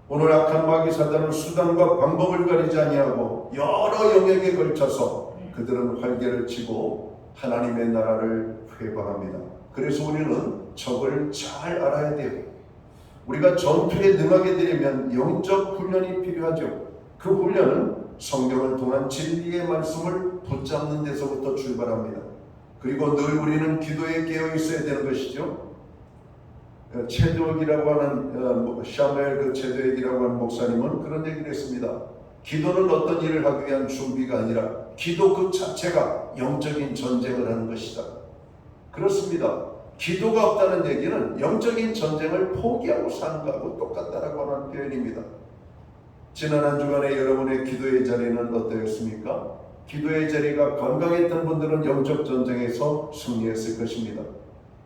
오늘 악한 마귀 사단은 수단과 방법을 가리지 아니하고 여러 영역에 걸쳐서 그들은 활개를 치고 하나님의 나라를 회방합니다. 그래서 우리는 적을 잘 알아야 돼요. 우리가 전투에 능하게 되려면 영적 훈련이 필요하죠. 그 훈련은 성경을 통한 진리의 말씀을 붙잡는 데서부터 출발합니다. 그리고 늘 우리는 기도에 깨어 있어야 되는 것이죠. 체드웍이라고 하는 샤멜 그 체드웍이라고 하는 목사님은 그런 얘기를 했습니다. 기도는 어떤 일을 하기 위한 준비가 아니라 기도 그 자체가 영적인 전쟁을 하는 것이다. 그렇습니다. 기도가 없다는 얘기는 영적인 전쟁을 포기하고 사는 것하고 똑같다라고 하는 표현입니다. 지난 한 주간에 여러분의 기도의 자리는 어떠했습니까? 기도의 자리가 건강했던 분들은 영적 전쟁에서 승리했을 것입니다.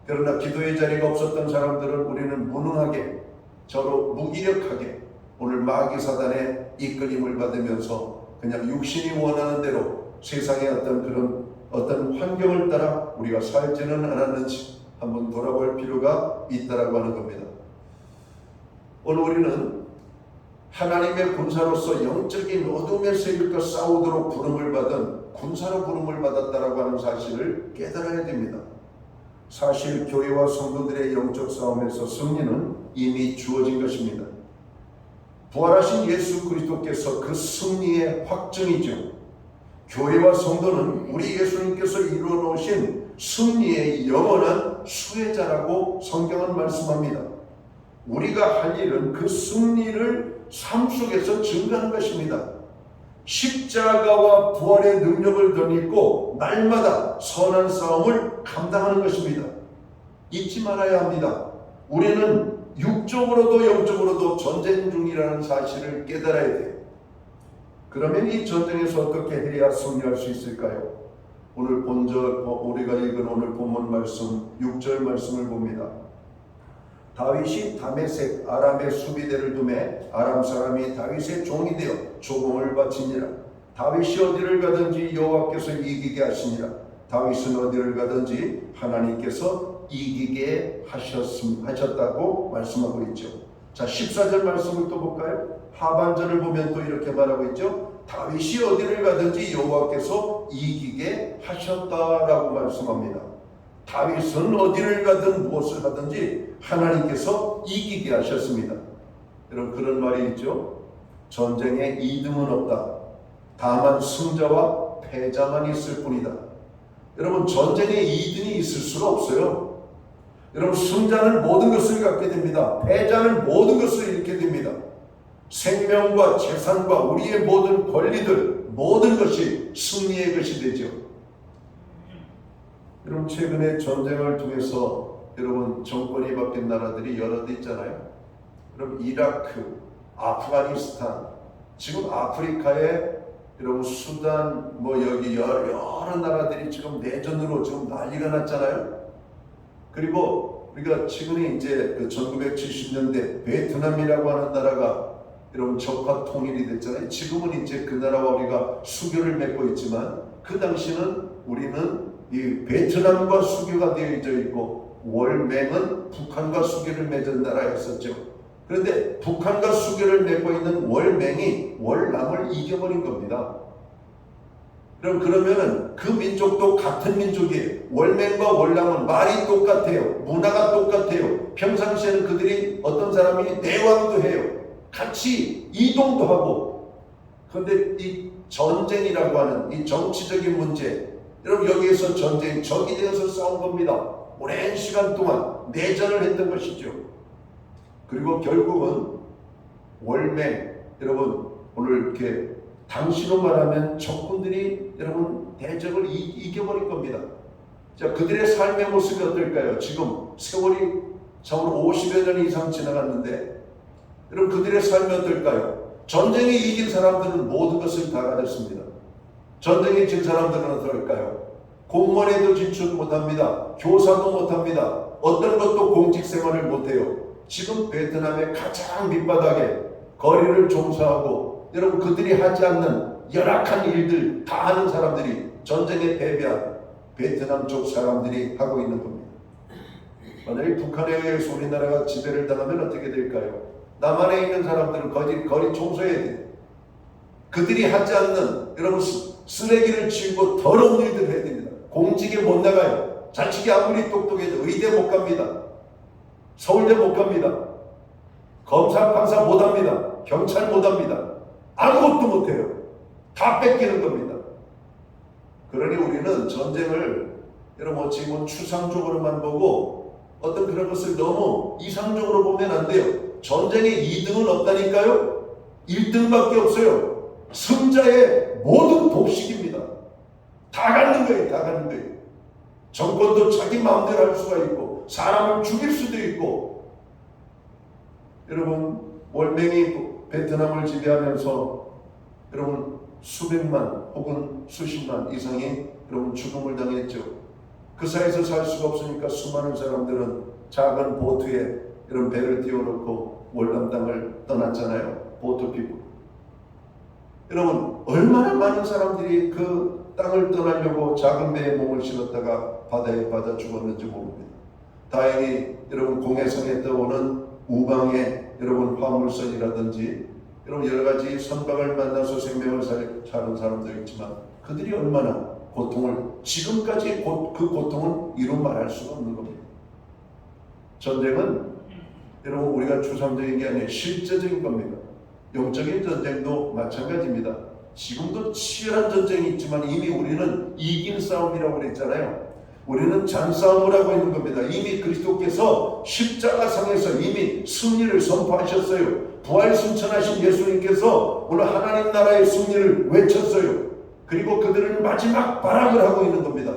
그러나 기도의 자리가 없었던 사람들은 우리는 무능하게 저로 무기력하게 오늘 마귀 사단의 이끌림을 받으면서 그냥 육신이 원하는 대로 세상의 어떤 환경을 따라 우리가 살지는 않았는지 한번 돌아볼 필요가 있다라고 하는 겁니다. 오늘 우리는 하나님의 군사로서 영적인 어둠의 세력과 싸우도록 부름을 받은 군사로 부름을 받았다라고 하는 사실을 깨달아야 됩니다. 사실 교회와 성도들의 영적 싸움에서 승리는 이미 주어진 것입니다. 부활하신 예수 그리스도께서 그 승리의 확증이죠. 교회와 성도는 우리 예수님께서 이루어 놓으신 승리의 영원한 수혜자라고 성경은 말씀합니다. 우리가 할 일은 그 승리를 삶 속에서 증거하는 것입니다. 십자가와 부활의 능력을 덧입고 날마다 선한 싸움을 감당하는 것입니다. 잊지 말아야 합니다. 우리는 육적으로도 영적으로도 전쟁 중이라는 사실을 깨달아야 돼요. 그러면 이 전쟁에서 어떻게 해야 승리할 수 있을까요? 오늘 우리가 읽은 오늘 본문 말씀 6절 말씀을 봅니다. 다윗이 다메섹 아람의 수비대를 두매 아람 사람이 다윗의 종이 되어 조공을 바치니라. 다윗이 어디를 가든지 여호와께서 이기게 하시니라. 다윗은 어디를 가든지 하나님께서 이기게 하셨다고 말씀하고 있죠. 자, 14절 말씀을 또 볼까요? 하반절을 보면 또 이렇게 말하고 있죠. 다윗이 어디를 가든지 여호와께서 이기게 하셨다라고 말씀합니다. 다윗은 어디를 가든 무엇을 하든지 하나님께서 이기게 하셨습니다. 여러분, 그런 말이 있죠. 전쟁에 2등은 없다. 다만 승자와 패자만 있을 뿐이다. 여러분, 전쟁에 2등이 있을 수가 없어요. 여러분, 승자는 모든 것을 갖게 됩니다. 패자는 모든 것을 잃게 됩니다. 생명과 재산과 우리의 모든 권리들, 모든 것이 승리의 것이 되죠. 여러분, 최근에 전쟁을 통해서 여러분 정권이 바뀐 나라들이 여러 데 있잖아요. 여러분, 이라크, 아프가니스탄, 지금 아프리카에 여러분 수단, 여기 여러 나라들이 지금 내전으로 지금 난리가 났잖아요. 그리고 우리가 최근에 이제 1970년대 베트남이라고 하는 나라가 여러분 적화 통일이 됐잖아요. 지금은 이제 그 나라와 우리가 수교를 맺고 있지만 그 당시는 우리는 이 베트남과 수교가 되어져 있고 월맹은 북한과 수교를 맺은 나라였었죠. 그런데 북한과 수교를 맺고 있는 월맹이 월남을 이겨버린 겁니다. 그러면은 그 민족도 같은 민족이에요. 월맹과 월남은 말이 똑같아요. 문화가 똑같아요. 평상시에는 그들이 어떤 사람이 내왕도 해요. 같이 이동도 하고. 그런데 이 전쟁이라고 하는 이 정치적인 문제, 여러분 여기에서 전쟁, 적이 되어서 싸운 겁니다. 오랜 시간 동안 내전을 했던 것이죠. 그리고 결국은 월맹, 여러분 오늘 이렇게 당시로 말하면 적군들이 여러분 대적을 이겨버릴 겁니다. 자, 그들의 삶의 모습이 어떨까요? 지금 세월이 참으로 50여 년 이상 지나갔는데 여러분 그들의 삶이 어떨까요? 전쟁에 이긴 사람들은 모든 것을 다 가졌습니다. 전쟁에 진 사람들은 어떨까요? 공무원에도 진출 못합니다. 교사도 못합니다. 어떤 것도 공직 생활을 못해요. 지금 베트남의 가장 밑바닥에 거리를 종사하고 여러분 그들이 하지 않는 열악한 일들 다 하는 사람들이 전쟁에 패배한 베트남 쪽 사람들이 하고 있는 겁니다. 만약에 북한에 의해서 우리나라가 지배를 당하면 어떻게 될까요? 남한에 있는 사람들은 거리 청소해야 돼요. 그들이 하지 않는 여러분 쓰레기를 치우고 더러운 일들을 해야 됩니다. 공직에 못 나가요. 자식이 아무리 똑똑해도 의대 못 갑니다. 서울대 못 갑니다. 검사, 판사 못 합니다. 경찰 못 합니다. 아무것도 못 해요. 다 뺏기는 겁니다. 그러니 우리는 전쟁을 여러분 어찌 보면 추상적으로만 보고 어떤 그런 것을 너무 이상적으로 보면 안 돼요. 전쟁에 2등은 없다니까요. 1등밖에 없어요. 승자의 모든 복식입니다. 다 갖는 거예요. 다 갖는 거예요. 정권도 자기 마음대로 할 수가 있고 사람을 죽일 수도 있고. 여러분 월맹이 베트남을 지배하면서 여러분 수백만 혹은 수십만 이상이 여러분 죽음을 당했죠. 그 사이에서 살 수가 없으니까 수많은 사람들은 작은 보트에 이런 배를 띄워놓고 월남 땅을 떠났잖아요. 보트 피고. 여러분 얼마나 많은 사람들이 그 땅을 떠나려고 작은 배에 몸을 실었다가 바다에 빠져 죽었는지 모릅니다. 다행히 여러분 공해성에 떠오는 우방의 여러분 화물선이라든지 여러분 여러 가지 선박을 만나서 생명을 사는 사람도 있지만 그들이 얼마나 고통을 지금까지 그 고통은 이루 말할 수가 없는 겁니다. 전쟁은 여러분 우리가 추상적인 게 아니라 실제적인 겁니다. 영적인 전쟁도 마찬가지입니다. 지금도 치열한 전쟁이 있지만 이미 우리는 이긴 싸움이라고 그랬잖아요. 우리는 잔싸움을 하고 있는 겁니다. 이미 그리스도께서 십자가상에서 이미 승리를 선포하셨어요. 부활승천하신 예수님께서 오늘 하나님 나라의 승리를 외쳤어요. 그리고 그들은 마지막 발악을 하고 있는 겁니다.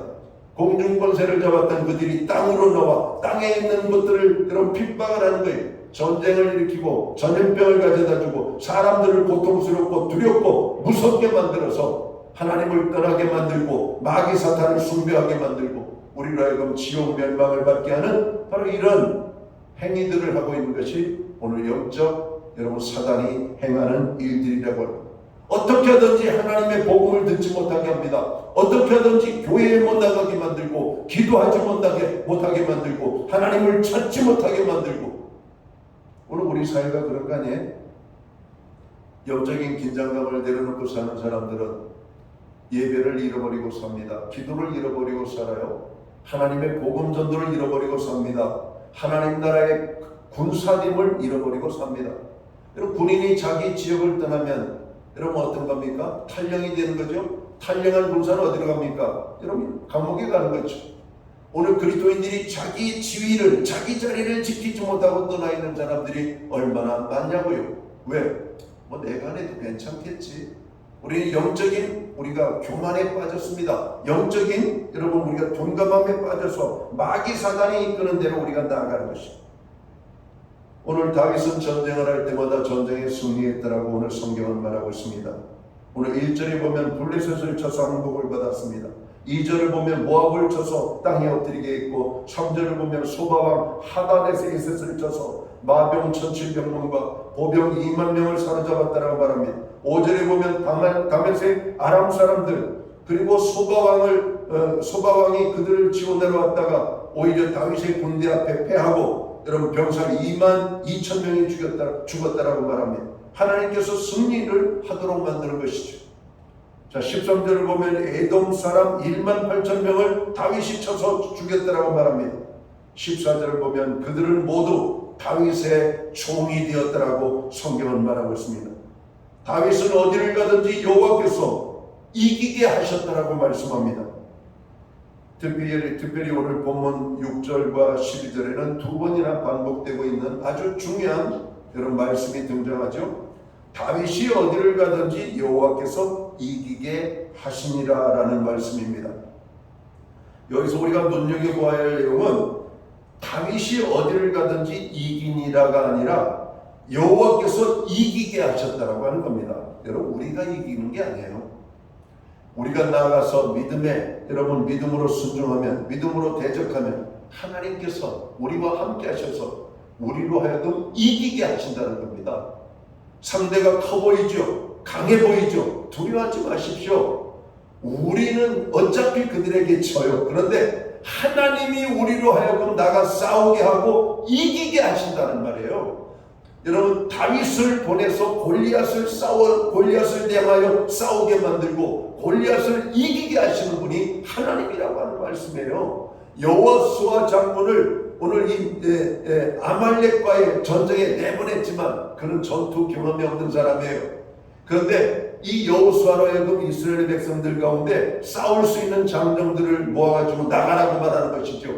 공중권세를 잡았던 그들이 땅으로 나와 땅에 있는 것들을 여러분 핍박을 하는 거예요. 전쟁을 일으키고 전염병을 가져다주고 사람들을 고통스럽고 두렵고 무섭게 만들어서 하나님을 떠나게 만들고 마귀 사탄을 숭배하게 만들고 우리로 하여금 지옥 멸망을 받게 하는 바로 이런 행위들을 하고 있는 것이 오늘 영적 여러분 사단이 행하는 일들이라고 합니다. 어떻게 하든지 하나님의 복음을 듣지 못하게 합니다. 어떻게 하든지 교회에 못 나가게 만들고 기도하지 못하게 만들고 하나님을 찾지 못하게 만들고 오늘 우리 사회가 그런 거 아니에요? 영적인 긴장감을 내려놓고 사는 사람들은 예배를 잃어버리고 삽니다. 기도를 잃어버리고 살아요. 하나님의 복음 전도를 잃어버리고 삽니다. 하나님 나라의 군사님을 잃어버리고 삽니다. 여러분 군인이 자기 지역을 떠나면 여러분 어떤 겁니까? 탈령이 되는 거죠. 탈령한 군사는 어디로 갑니까? 여러분 감옥에 가는 거죠. 오늘 그리스도인들이 자기 지위를 자기 자리를 지키지 못하고 떠나 있는 사람들이 얼마나 많냐고요. 왜? 뭐 내가 안 해도 괜찮겠지. 우리는 영적인 우리가 교만에 빠졌습니다. 영적인 여러분 우리가 둔감함에 빠져서 마귀 사단이 이끄는 대로 우리가 나아가는 것입니다. 오늘 다윗은 전쟁을 할 때마다 전쟁에 승리했더라고 오늘 성경은 말하고 있습니다. 오늘 1절에 보면 블레셋을 쳐서 항복을 받았습니다. 2절을 보면 모압을 쳐서 땅에 엎드리게 했고 3절을 보면 소바왕 하다데셋을 쳐서 마병 1700명과 보병 2만 명을 사로잡았다라고 말합니다. 5절에 보면 다메섹 아람 사람들 그리고 소바왕이 그들을 치고 내려왔다가 오히려 다윗의 군대 앞에 패하고 여러분 병사 2만 2천 명이 죽었다라고 말합니다. 하나님께서 승리를 하도록 만드는 것이죠. 자 13절을 보면 에돔 사람 1만 8천 명을 다윗이 쳐서 죽였다라고 말합니다. 14절을 보면 그들은 모두 다윗의 종이 되었다라고 성경은 말하고 있습니다. 다윗은 어디를 가든지 여호와께서 이기게 하셨다라고 말씀합니다. 특별히 오늘 본문 6절과 12절에는 두 번이나 반복되고 있는 아주 중요한 이런 말씀이 등장하죠. 다윗이 어디를 가든지 여호와께서 이기게 하시니라 라는 말씀입니다. 여기서 우리가 눈여겨보아야 할 내용은 다윗이 어디를 가든지 이기니라가 아니라 여호와께서 이기게 하셨다라고 하는 겁니다. 여러분 우리가 이기는 게 아니에요. 우리가 나아가서 여러분 믿음으로 순종하면 믿음으로 대적하면 하나님께서 우리와 함께 하셔서 우리로 하여금 이기게 하신다는 겁니다. 상대가 커 보이죠. 강해 보이죠. 두려워하지 마십시오. 우리는 어차피 그들에게 져요. 그런데 하나님이 우리로 하여금 나가 싸우게 하고 이기게 하신다는 말이에요. 여러분 다윗을 보내서 골리앗을 대하여 싸우게 만들고 골리앗을 이기게 하시는 분이 하나님이라고 하는 말씀이에요. 여호수아 장군을 오늘 이 아말렉과의 전쟁에 내보냈지만 그는 전투 경험이 없는 사람이에요. 그런데 이 여호수아로 하여금 이스라엘 백성들 가운데 싸울 수 있는 장정들을 모아가지고 나가라고 말하는 것이죠.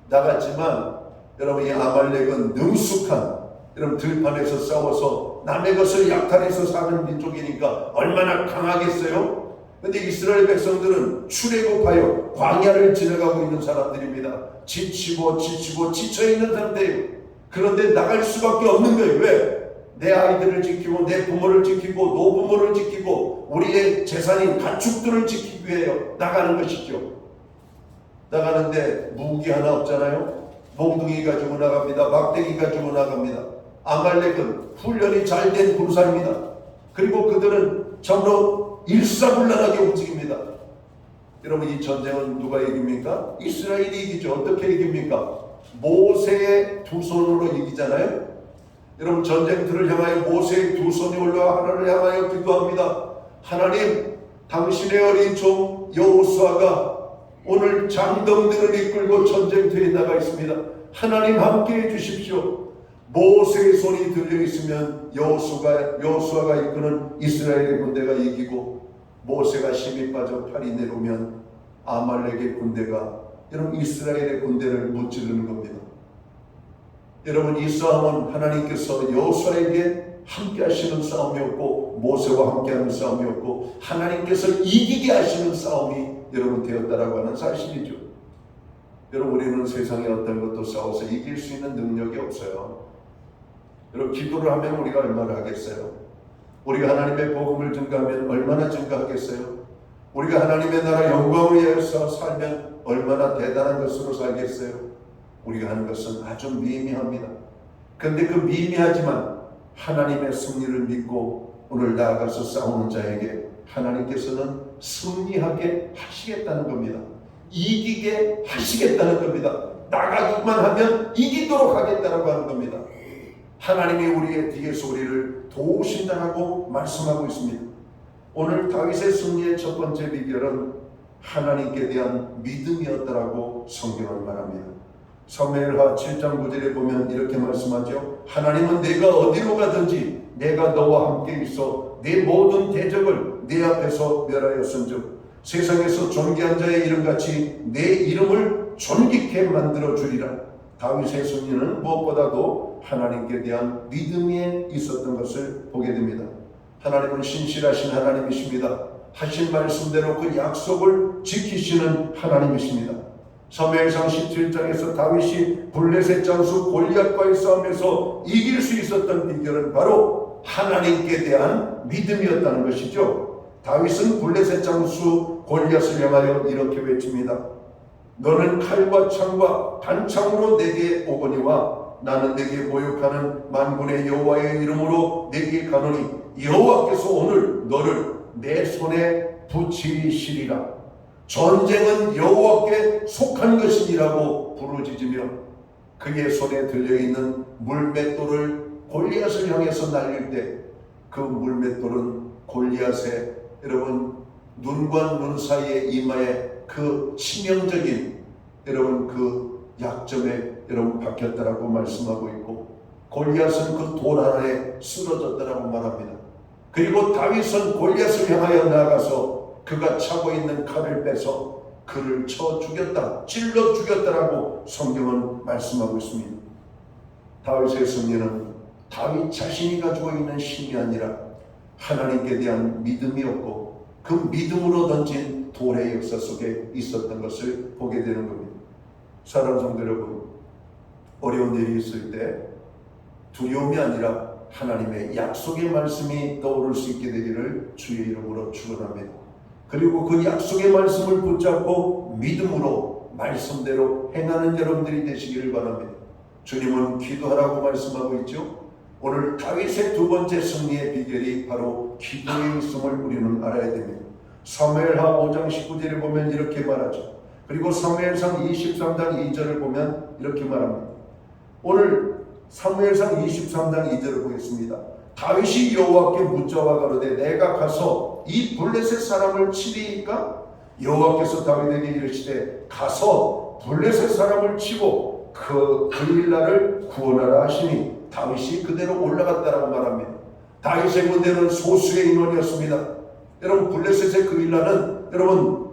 나갔지만 여러분 이 아말렉은 능숙한 여러분 들판에서 싸워서 남의 것을 약탈해서 사는 민족이니까 얼마나 강하겠어요? 그런데 이스라엘 백성들은 출애굽하여 광야를 지나가고 있는 사람들입니다. 지치고 지쳐있는 상태예요. 그런데 나갈 수밖에 없는 거예요. 왜? 내 아이들을 지키고 내 부모를 지키고 노부모를 지키고 우리의 재산인 가축들을 지키기 위해 나가는 것이죠. 나가는데 무기 하나 없잖아요. 몽둥이 가지고 나갑니다. 막대기 가지고 나갑니다. 아말렉은 훈련이 잘 된 군사입니다. 그리고 그들은 전부 일사불란하게 움직입니다. 여러분 이 전쟁은 누가 이깁니까? 이스라엘이 이기죠. 어떻게 이깁니까? 모세의 두 손으로 이기잖아요. 여러분 전쟁터를 향하여 모세의 두 손이 올라와 하나님을 향하여 기도합니다. 하나님 당신의 어린 종 여호수아가 오늘 장병들을 이끌고 전쟁터에 나가 있습니다. 하나님 함께해 주십시오. 모세의 손이 들려 있으면 여호수아가 이끄는 이스라엘의 군대가 이기고 모세가 힘이 빠져 팔이 내려오면 아말렉의 군대가 여러분 이스라엘의 군대를 무찌르는 겁니다. 여러분 이 싸움은 하나님께서 여호수아에게 함께 하시는 싸움이었고 모세와 함께 하는 싸움이었고 하나님께서 이기게 하시는 싸움이 여러분 되었다라고 하는 사실이죠. 여러분 우리는 세상에 어떤 것도 싸워서 이길 수 있는 능력이 없어요. 여러분 기도를 하면 우리가 얼마나 하겠어요? 우리가 하나님의 복음을 증가하면 얼마나 증가하겠어요? 우리가 하나님의 나라 영광을 위해서 살면 얼마나 대단한 것으로 살겠어요? 우리가 하는 것은 아주 미미합니다. 그런데 그 미미하지만 하나님의 승리를 믿고 오늘 나아가서 싸우는 자에게 하나님께서는 승리하게 하시겠다는 겁니다. 이기게 하시겠다는 겁니다. 나가기만 하면 이기도록 하겠다라고 하는 겁니다. 하나님이 우리의 뒤에서 우리를 도우신다라고 말씀하고 있습니다. 오늘 다윗의 승리의 첫 번째 비결은 하나님께 대한 믿음이었다라고 성경은 말합니다. 사무엘하 7장 9절에 보면 이렇게 말씀하죠. 하나님은 내가 어디로 가든지 내가 너와 함께 있어 내 모든 대적을 내 앞에서 멸하였은즉 세상에서 존귀한 자의 이름같이 내 이름을 존귀케 만들어 주리라. 다윗의 승리는 무엇보다도 하나님께 대한 믿음이 있었던 것을 보게 됩니다. 하나님은 신실하신 하나님이십니다. 하신 말씀대로 그 약속을 지키시는 하나님이십니다. 사무엘상 17장에서 다윗이 블레셋 장수 골리앗과의 싸움에서 이길 수 있었던 비결은 바로 하나님께 대한 믿음이었다는 것이죠. 다윗은 블레셋 장수 골리앗을 향하여 이렇게 외칩니다. 너는 칼과 창과 단창으로 내게 오거니와 나는 내게 모욕하는 만군의 여호와의 이름으로 내게 가노니 여호와께서 오늘 너를 내 손에 붙이시리라. 전쟁은 여호와께 속한 것이니라고 부르짖으며 그의 손에 들려있는 물맷돌을 골리앗을 향해서 날릴 때 그 물맷돌은 골리앗의 여러분 눈과 눈 사이의 이마에 그 치명적인 여러분 그 약점에 여러분 박혔다라고 말씀하고 있고 골리앗은 그 돌 하나에 쓰러졌다라고 말합니다. 그리고 다윗은 골리앗을 향하여 나아가서 그가 차고 있는 칼을 빼서 그를 쳐 죽였다, 찔러 죽였다라고 성경은 말씀하고 있습니다. 다윗의 승리는 다윗 자신이 가지고 있는 힘이 아니라 하나님께 대한 믿음이었고 그 믿음으로 던진 돌의 역사 속에 있었던 것을 보게 되는 겁니다. 사랑하는 성도 여러분, 어려운 일이 있을 때 두려움이 아니라 하나님의 약속의 말씀이 떠오를 수 있게 되기를 주의 이름으로 축원합니다. 그리고 그 약속의 말씀을 붙잡고 믿음으로 말씀대로 행하는 여러분들이 되시기를 바랍니다. 주님은 기도하라고 말씀하고 있죠. 오늘 다윗의 두 번째 승리의 비결이 바로 기도에 있음을 우리는 알아야 됩니다. 사무엘하 5장 19절을 보면 이렇게 말하죠. 그리고 사무엘상 23장 2절을 보면 이렇게 말합니다. 오늘 사무엘상 23장 2절을 보겠습니다. 다윗이 여호와께 묻자와 가로되 내가 가서 이 블레셋 사람을 치리이까? 여호와께서 다윗에게 이르시되 가서 블레셋 사람을 치고 그 일날을 구원하라 하시니 다윗이 그대로 올라갔다라고 말합니다. 다윗의 군대는 소수의 인원이었습니다. 여러분 블레셋의 그 일날은 여러분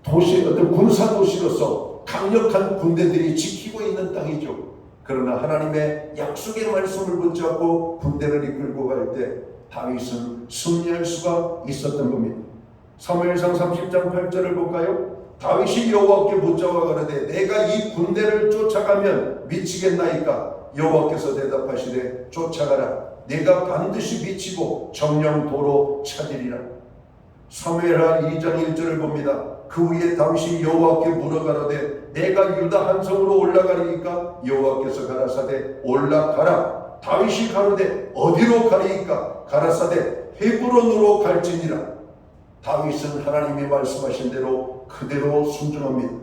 도시 어떤 군사 도시로서 강력한 군대들이 지키고 있는 땅이죠. 그러나 하나님의 약속의 말씀을 붙잡고 군대를 이끌고 갈 때 다윗은 승리할 수가 있었던 겁니다. 사무엘상 30장 8절을 볼까요? 다윗이 여호와께 묻자와 가로되 내가 이 군대를 쫓아가면 미치겠나이까? 여호와께서 대답하시되 쫓아가라. 내가 반드시 미치고 정령 도로 찾으리라. 사무엘하 2장 1절을 봅니다. 그 후에 다윗이 여호와께 물어가로되 내가 유다 한성으로 올라가리이까? 여호와께서 가라사대 올라가라. 다윗이 가로되 어디로 가리이까? 가라사대 헤브론으로 갈지니라. 다윗은 하나님이 말씀하신 대로 그대로 순종합니다.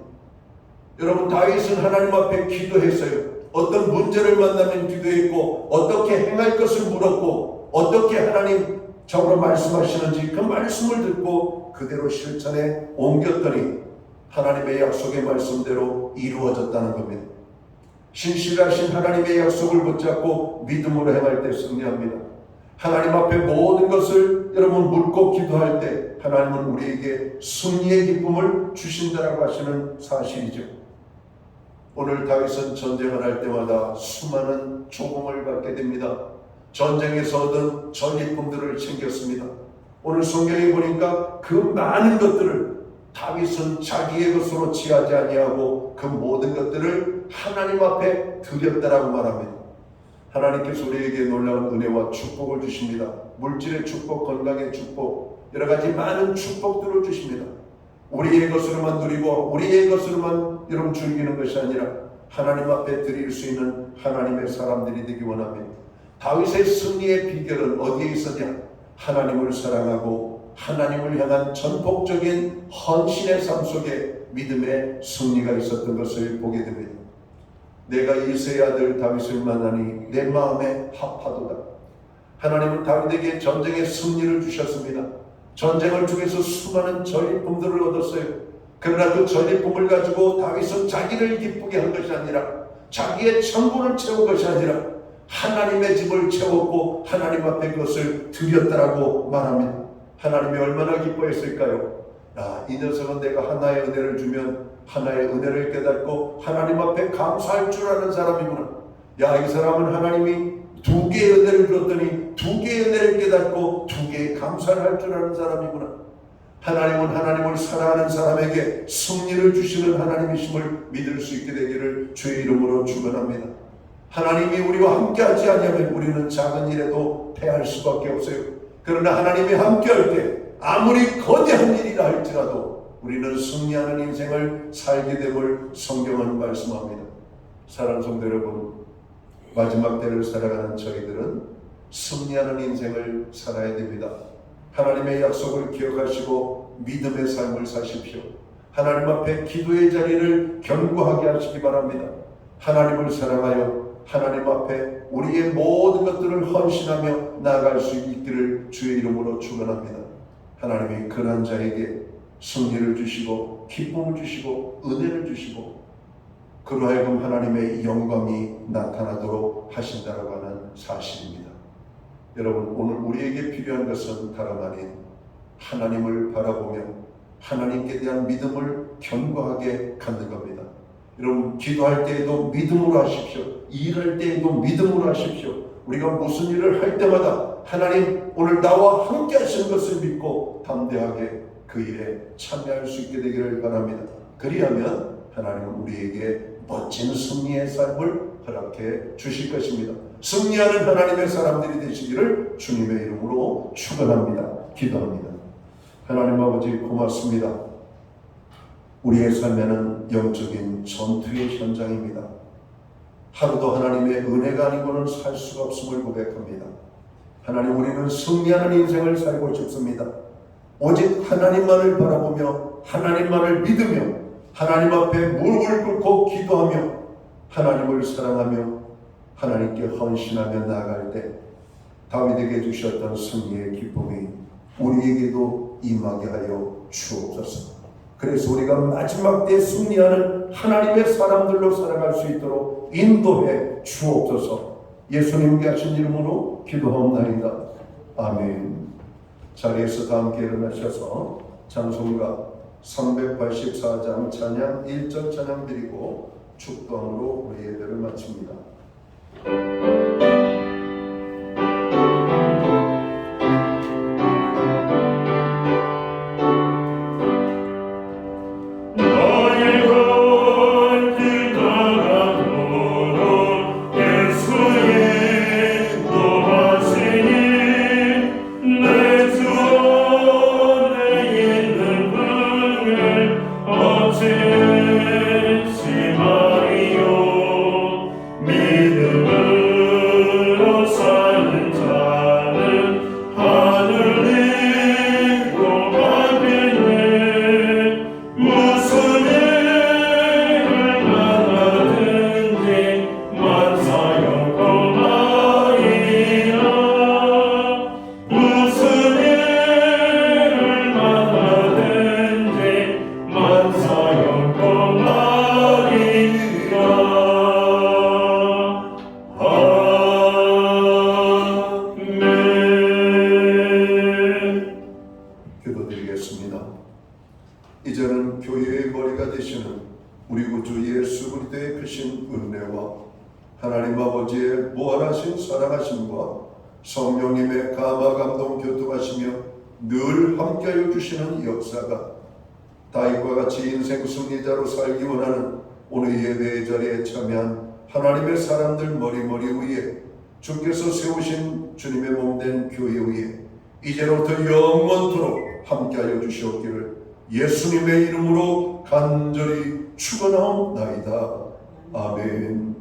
여러분 다윗은 하나님 앞에 기도했어요. 어떤 문제를 만나면 기도했고 어떻게 행할 것을 물었고 어떻게 하나님 저로 말씀하시는지 그 말씀을 듣고 그대로 실천에 옮겼더니 하나님의 약속의 말씀대로 이루어졌다는 겁니다. 신실하신 하나님의 약속을 붙잡고 믿음으로 행할 때 승리합니다. 하나님 앞에 모든 것을 여러분 묻고 기도할 때 하나님은 우리에게 승리의 기쁨을 주신다라고 하시는 사실이죠. 오늘 다윗은 전쟁을 할 때마다 수많은 조공을 받게 됩니다. 전쟁에서 얻은 전리품들을 챙겼습니다. 오늘 성경에 보니까 그 많은 것들을 다윗은 자기의 것으로 취하지 아니하고 그 모든 것들을 하나님 앞에 드렸다라고 말합니다. 하나님께서 우리에게 놀라운 은혜와 축복을 주십니다. 물질의 축복, 건강의 축복, 여러 가지 많은 축복들을 주십니다. 우리의 것으로만 누리고 우리의 것으로만 여러분 즐기는 것이 아니라 하나님 앞에 드릴 수 있는 하나님의 사람들이 되기 원합니다. 다윗의 승리의 비결은 어디에 있었냐? 하나님을 사랑하고 하나님을 향한 전폭적인 헌신의 삶 속에 믿음의 승리가 있었던 것을 보게 됩니다. 내가 이새의 아들 다윗을 만나니 내 마음에 합하도다. 하나님은 다윗에게 전쟁의 승리를 주셨습니다. 전쟁을 통해서 수많은 전리품들을 얻었어요. 그러나 그 전리품을 가지고 다윗은 자기를 기쁘게 한 것이 아니라, 자기의 천국을 채운 것이 아니라 하나님의 집을 채웠고 하나님 앞에 그것을 드렸다라고 말합니다. 하나님이 얼마나 기뻐했을까요? 이 녀석은 내가 하나의 은혜를 주면 하나의 은혜를 깨닫고 하나님 앞에 감사할 줄 아는 사람이구나. 이 사람은 하나님이 2개의 은혜를 줬더니 2개의 은혜를 깨닫고 2개의 감사를 할 줄 아는 사람이구나. 하나님은 하나님을 사랑하는 사람에게 승리를 주시는 하나님이심을 믿을 수 있게 되기를 주의 이름으로 축원합니다. 하나님이 우리와 함께하지 않으면 우리는 작은 일에도 패할 수밖에 없어요. 그러나 하나님이 함께할 때 아무리 거대한 일이라 할지라도 우리는 승리하는 인생을 살게 됨을 성경은 말씀합니다. 사랑하는 성도 여러분, 마지막 때를 살아가는 저희들은 승리하는 인생을 살아야 됩니다. 하나님의 약속을 기억하시고 믿음의 삶을 사십시오. 하나님 앞에 기도의 자리를 견고하게 하시기 바랍니다. 하나님을 사랑하여 하나님 앞에 우리의 모든 것들을 헌신하며 나아갈 수 있기를 주의 이름으로 축원합니다. 하나님이 그런 자에게 승리를 주시고 기쁨을 주시고 은혜를 주시고 그로 하여금 하나님의 영광이 나타나도록 하신다라고 하는 사실입니다. 여러분, 오늘 우리에게 필요한 것은 다름 아닌 하나님을 바라보며 하나님께 대한 믿음을 견고하게 갖는 겁니다. 여러분, 기도할 때에도 믿음으로 하십시오. 일할 때에도 믿음으로 하십시오. 우리가 무슨 일을 할 때마다 하나님 오늘 나와 함께 하시는 것을 믿고 담대하게 그 일에 참여할 수 있게 되기를 바랍니다. 그리하면 하나님은 우리에게 멋진 승리의 삶을 허락해 주실 것입니다. 승리하는 하나님의 사람들이 되시기를 주님의 이름으로 축원합니다. 기도합니다. 하나님 아버지 고맙습니다. 우리의 삶에는 영적인 전투의 현장입니다. 하루도 하나님의 은혜가 아니고는 살 수가 없음을 고백합니다. 하나님, 우리는 승리하는 인생을 살고 싶습니다. 오직 하나님만을 바라보며 하나님만을 믿으며 하나님 앞에 무릎을 꿇고 기도하며 하나님을 사랑하며 하나님께 헌신하며 나아갈 때 다윗에게 주셨던 승리의 기쁨이 우리에게도 임하게 하여 주옵소서. 그래서 우리가 마지막 때 승리하는 하나님의 사람들로 살아갈 수 있도록 인도해 주옵소서. 예수님께 하신 이름으로 기도하옵나이다. 아멘. 자리에서 다 함께 일어나셔서 찬송가 384장 찬양 1절 찬양 드리고 축도함으로 우리 예배를 마칩니다. 이제는 교회의 머리가 되시는 우리 구주 예수 그리스도의 크신 은혜와 하나님 아버지의 무한하신 사랑하심과 성령님의 감화 감동 교통하시며 늘 함께하여 주시는 역사가 다윗과 같이 인생 승리자로 살기 원하는 오늘 예배의 자리에 참여한 하나님의 사람들 머리 위에 주께서 세우신 주님의 몸된 교회 위에 이제로부터 영원토록 함께하여 주시옵기를 예수님의 이름으로 간절히 축원하옵나이다. 아멘.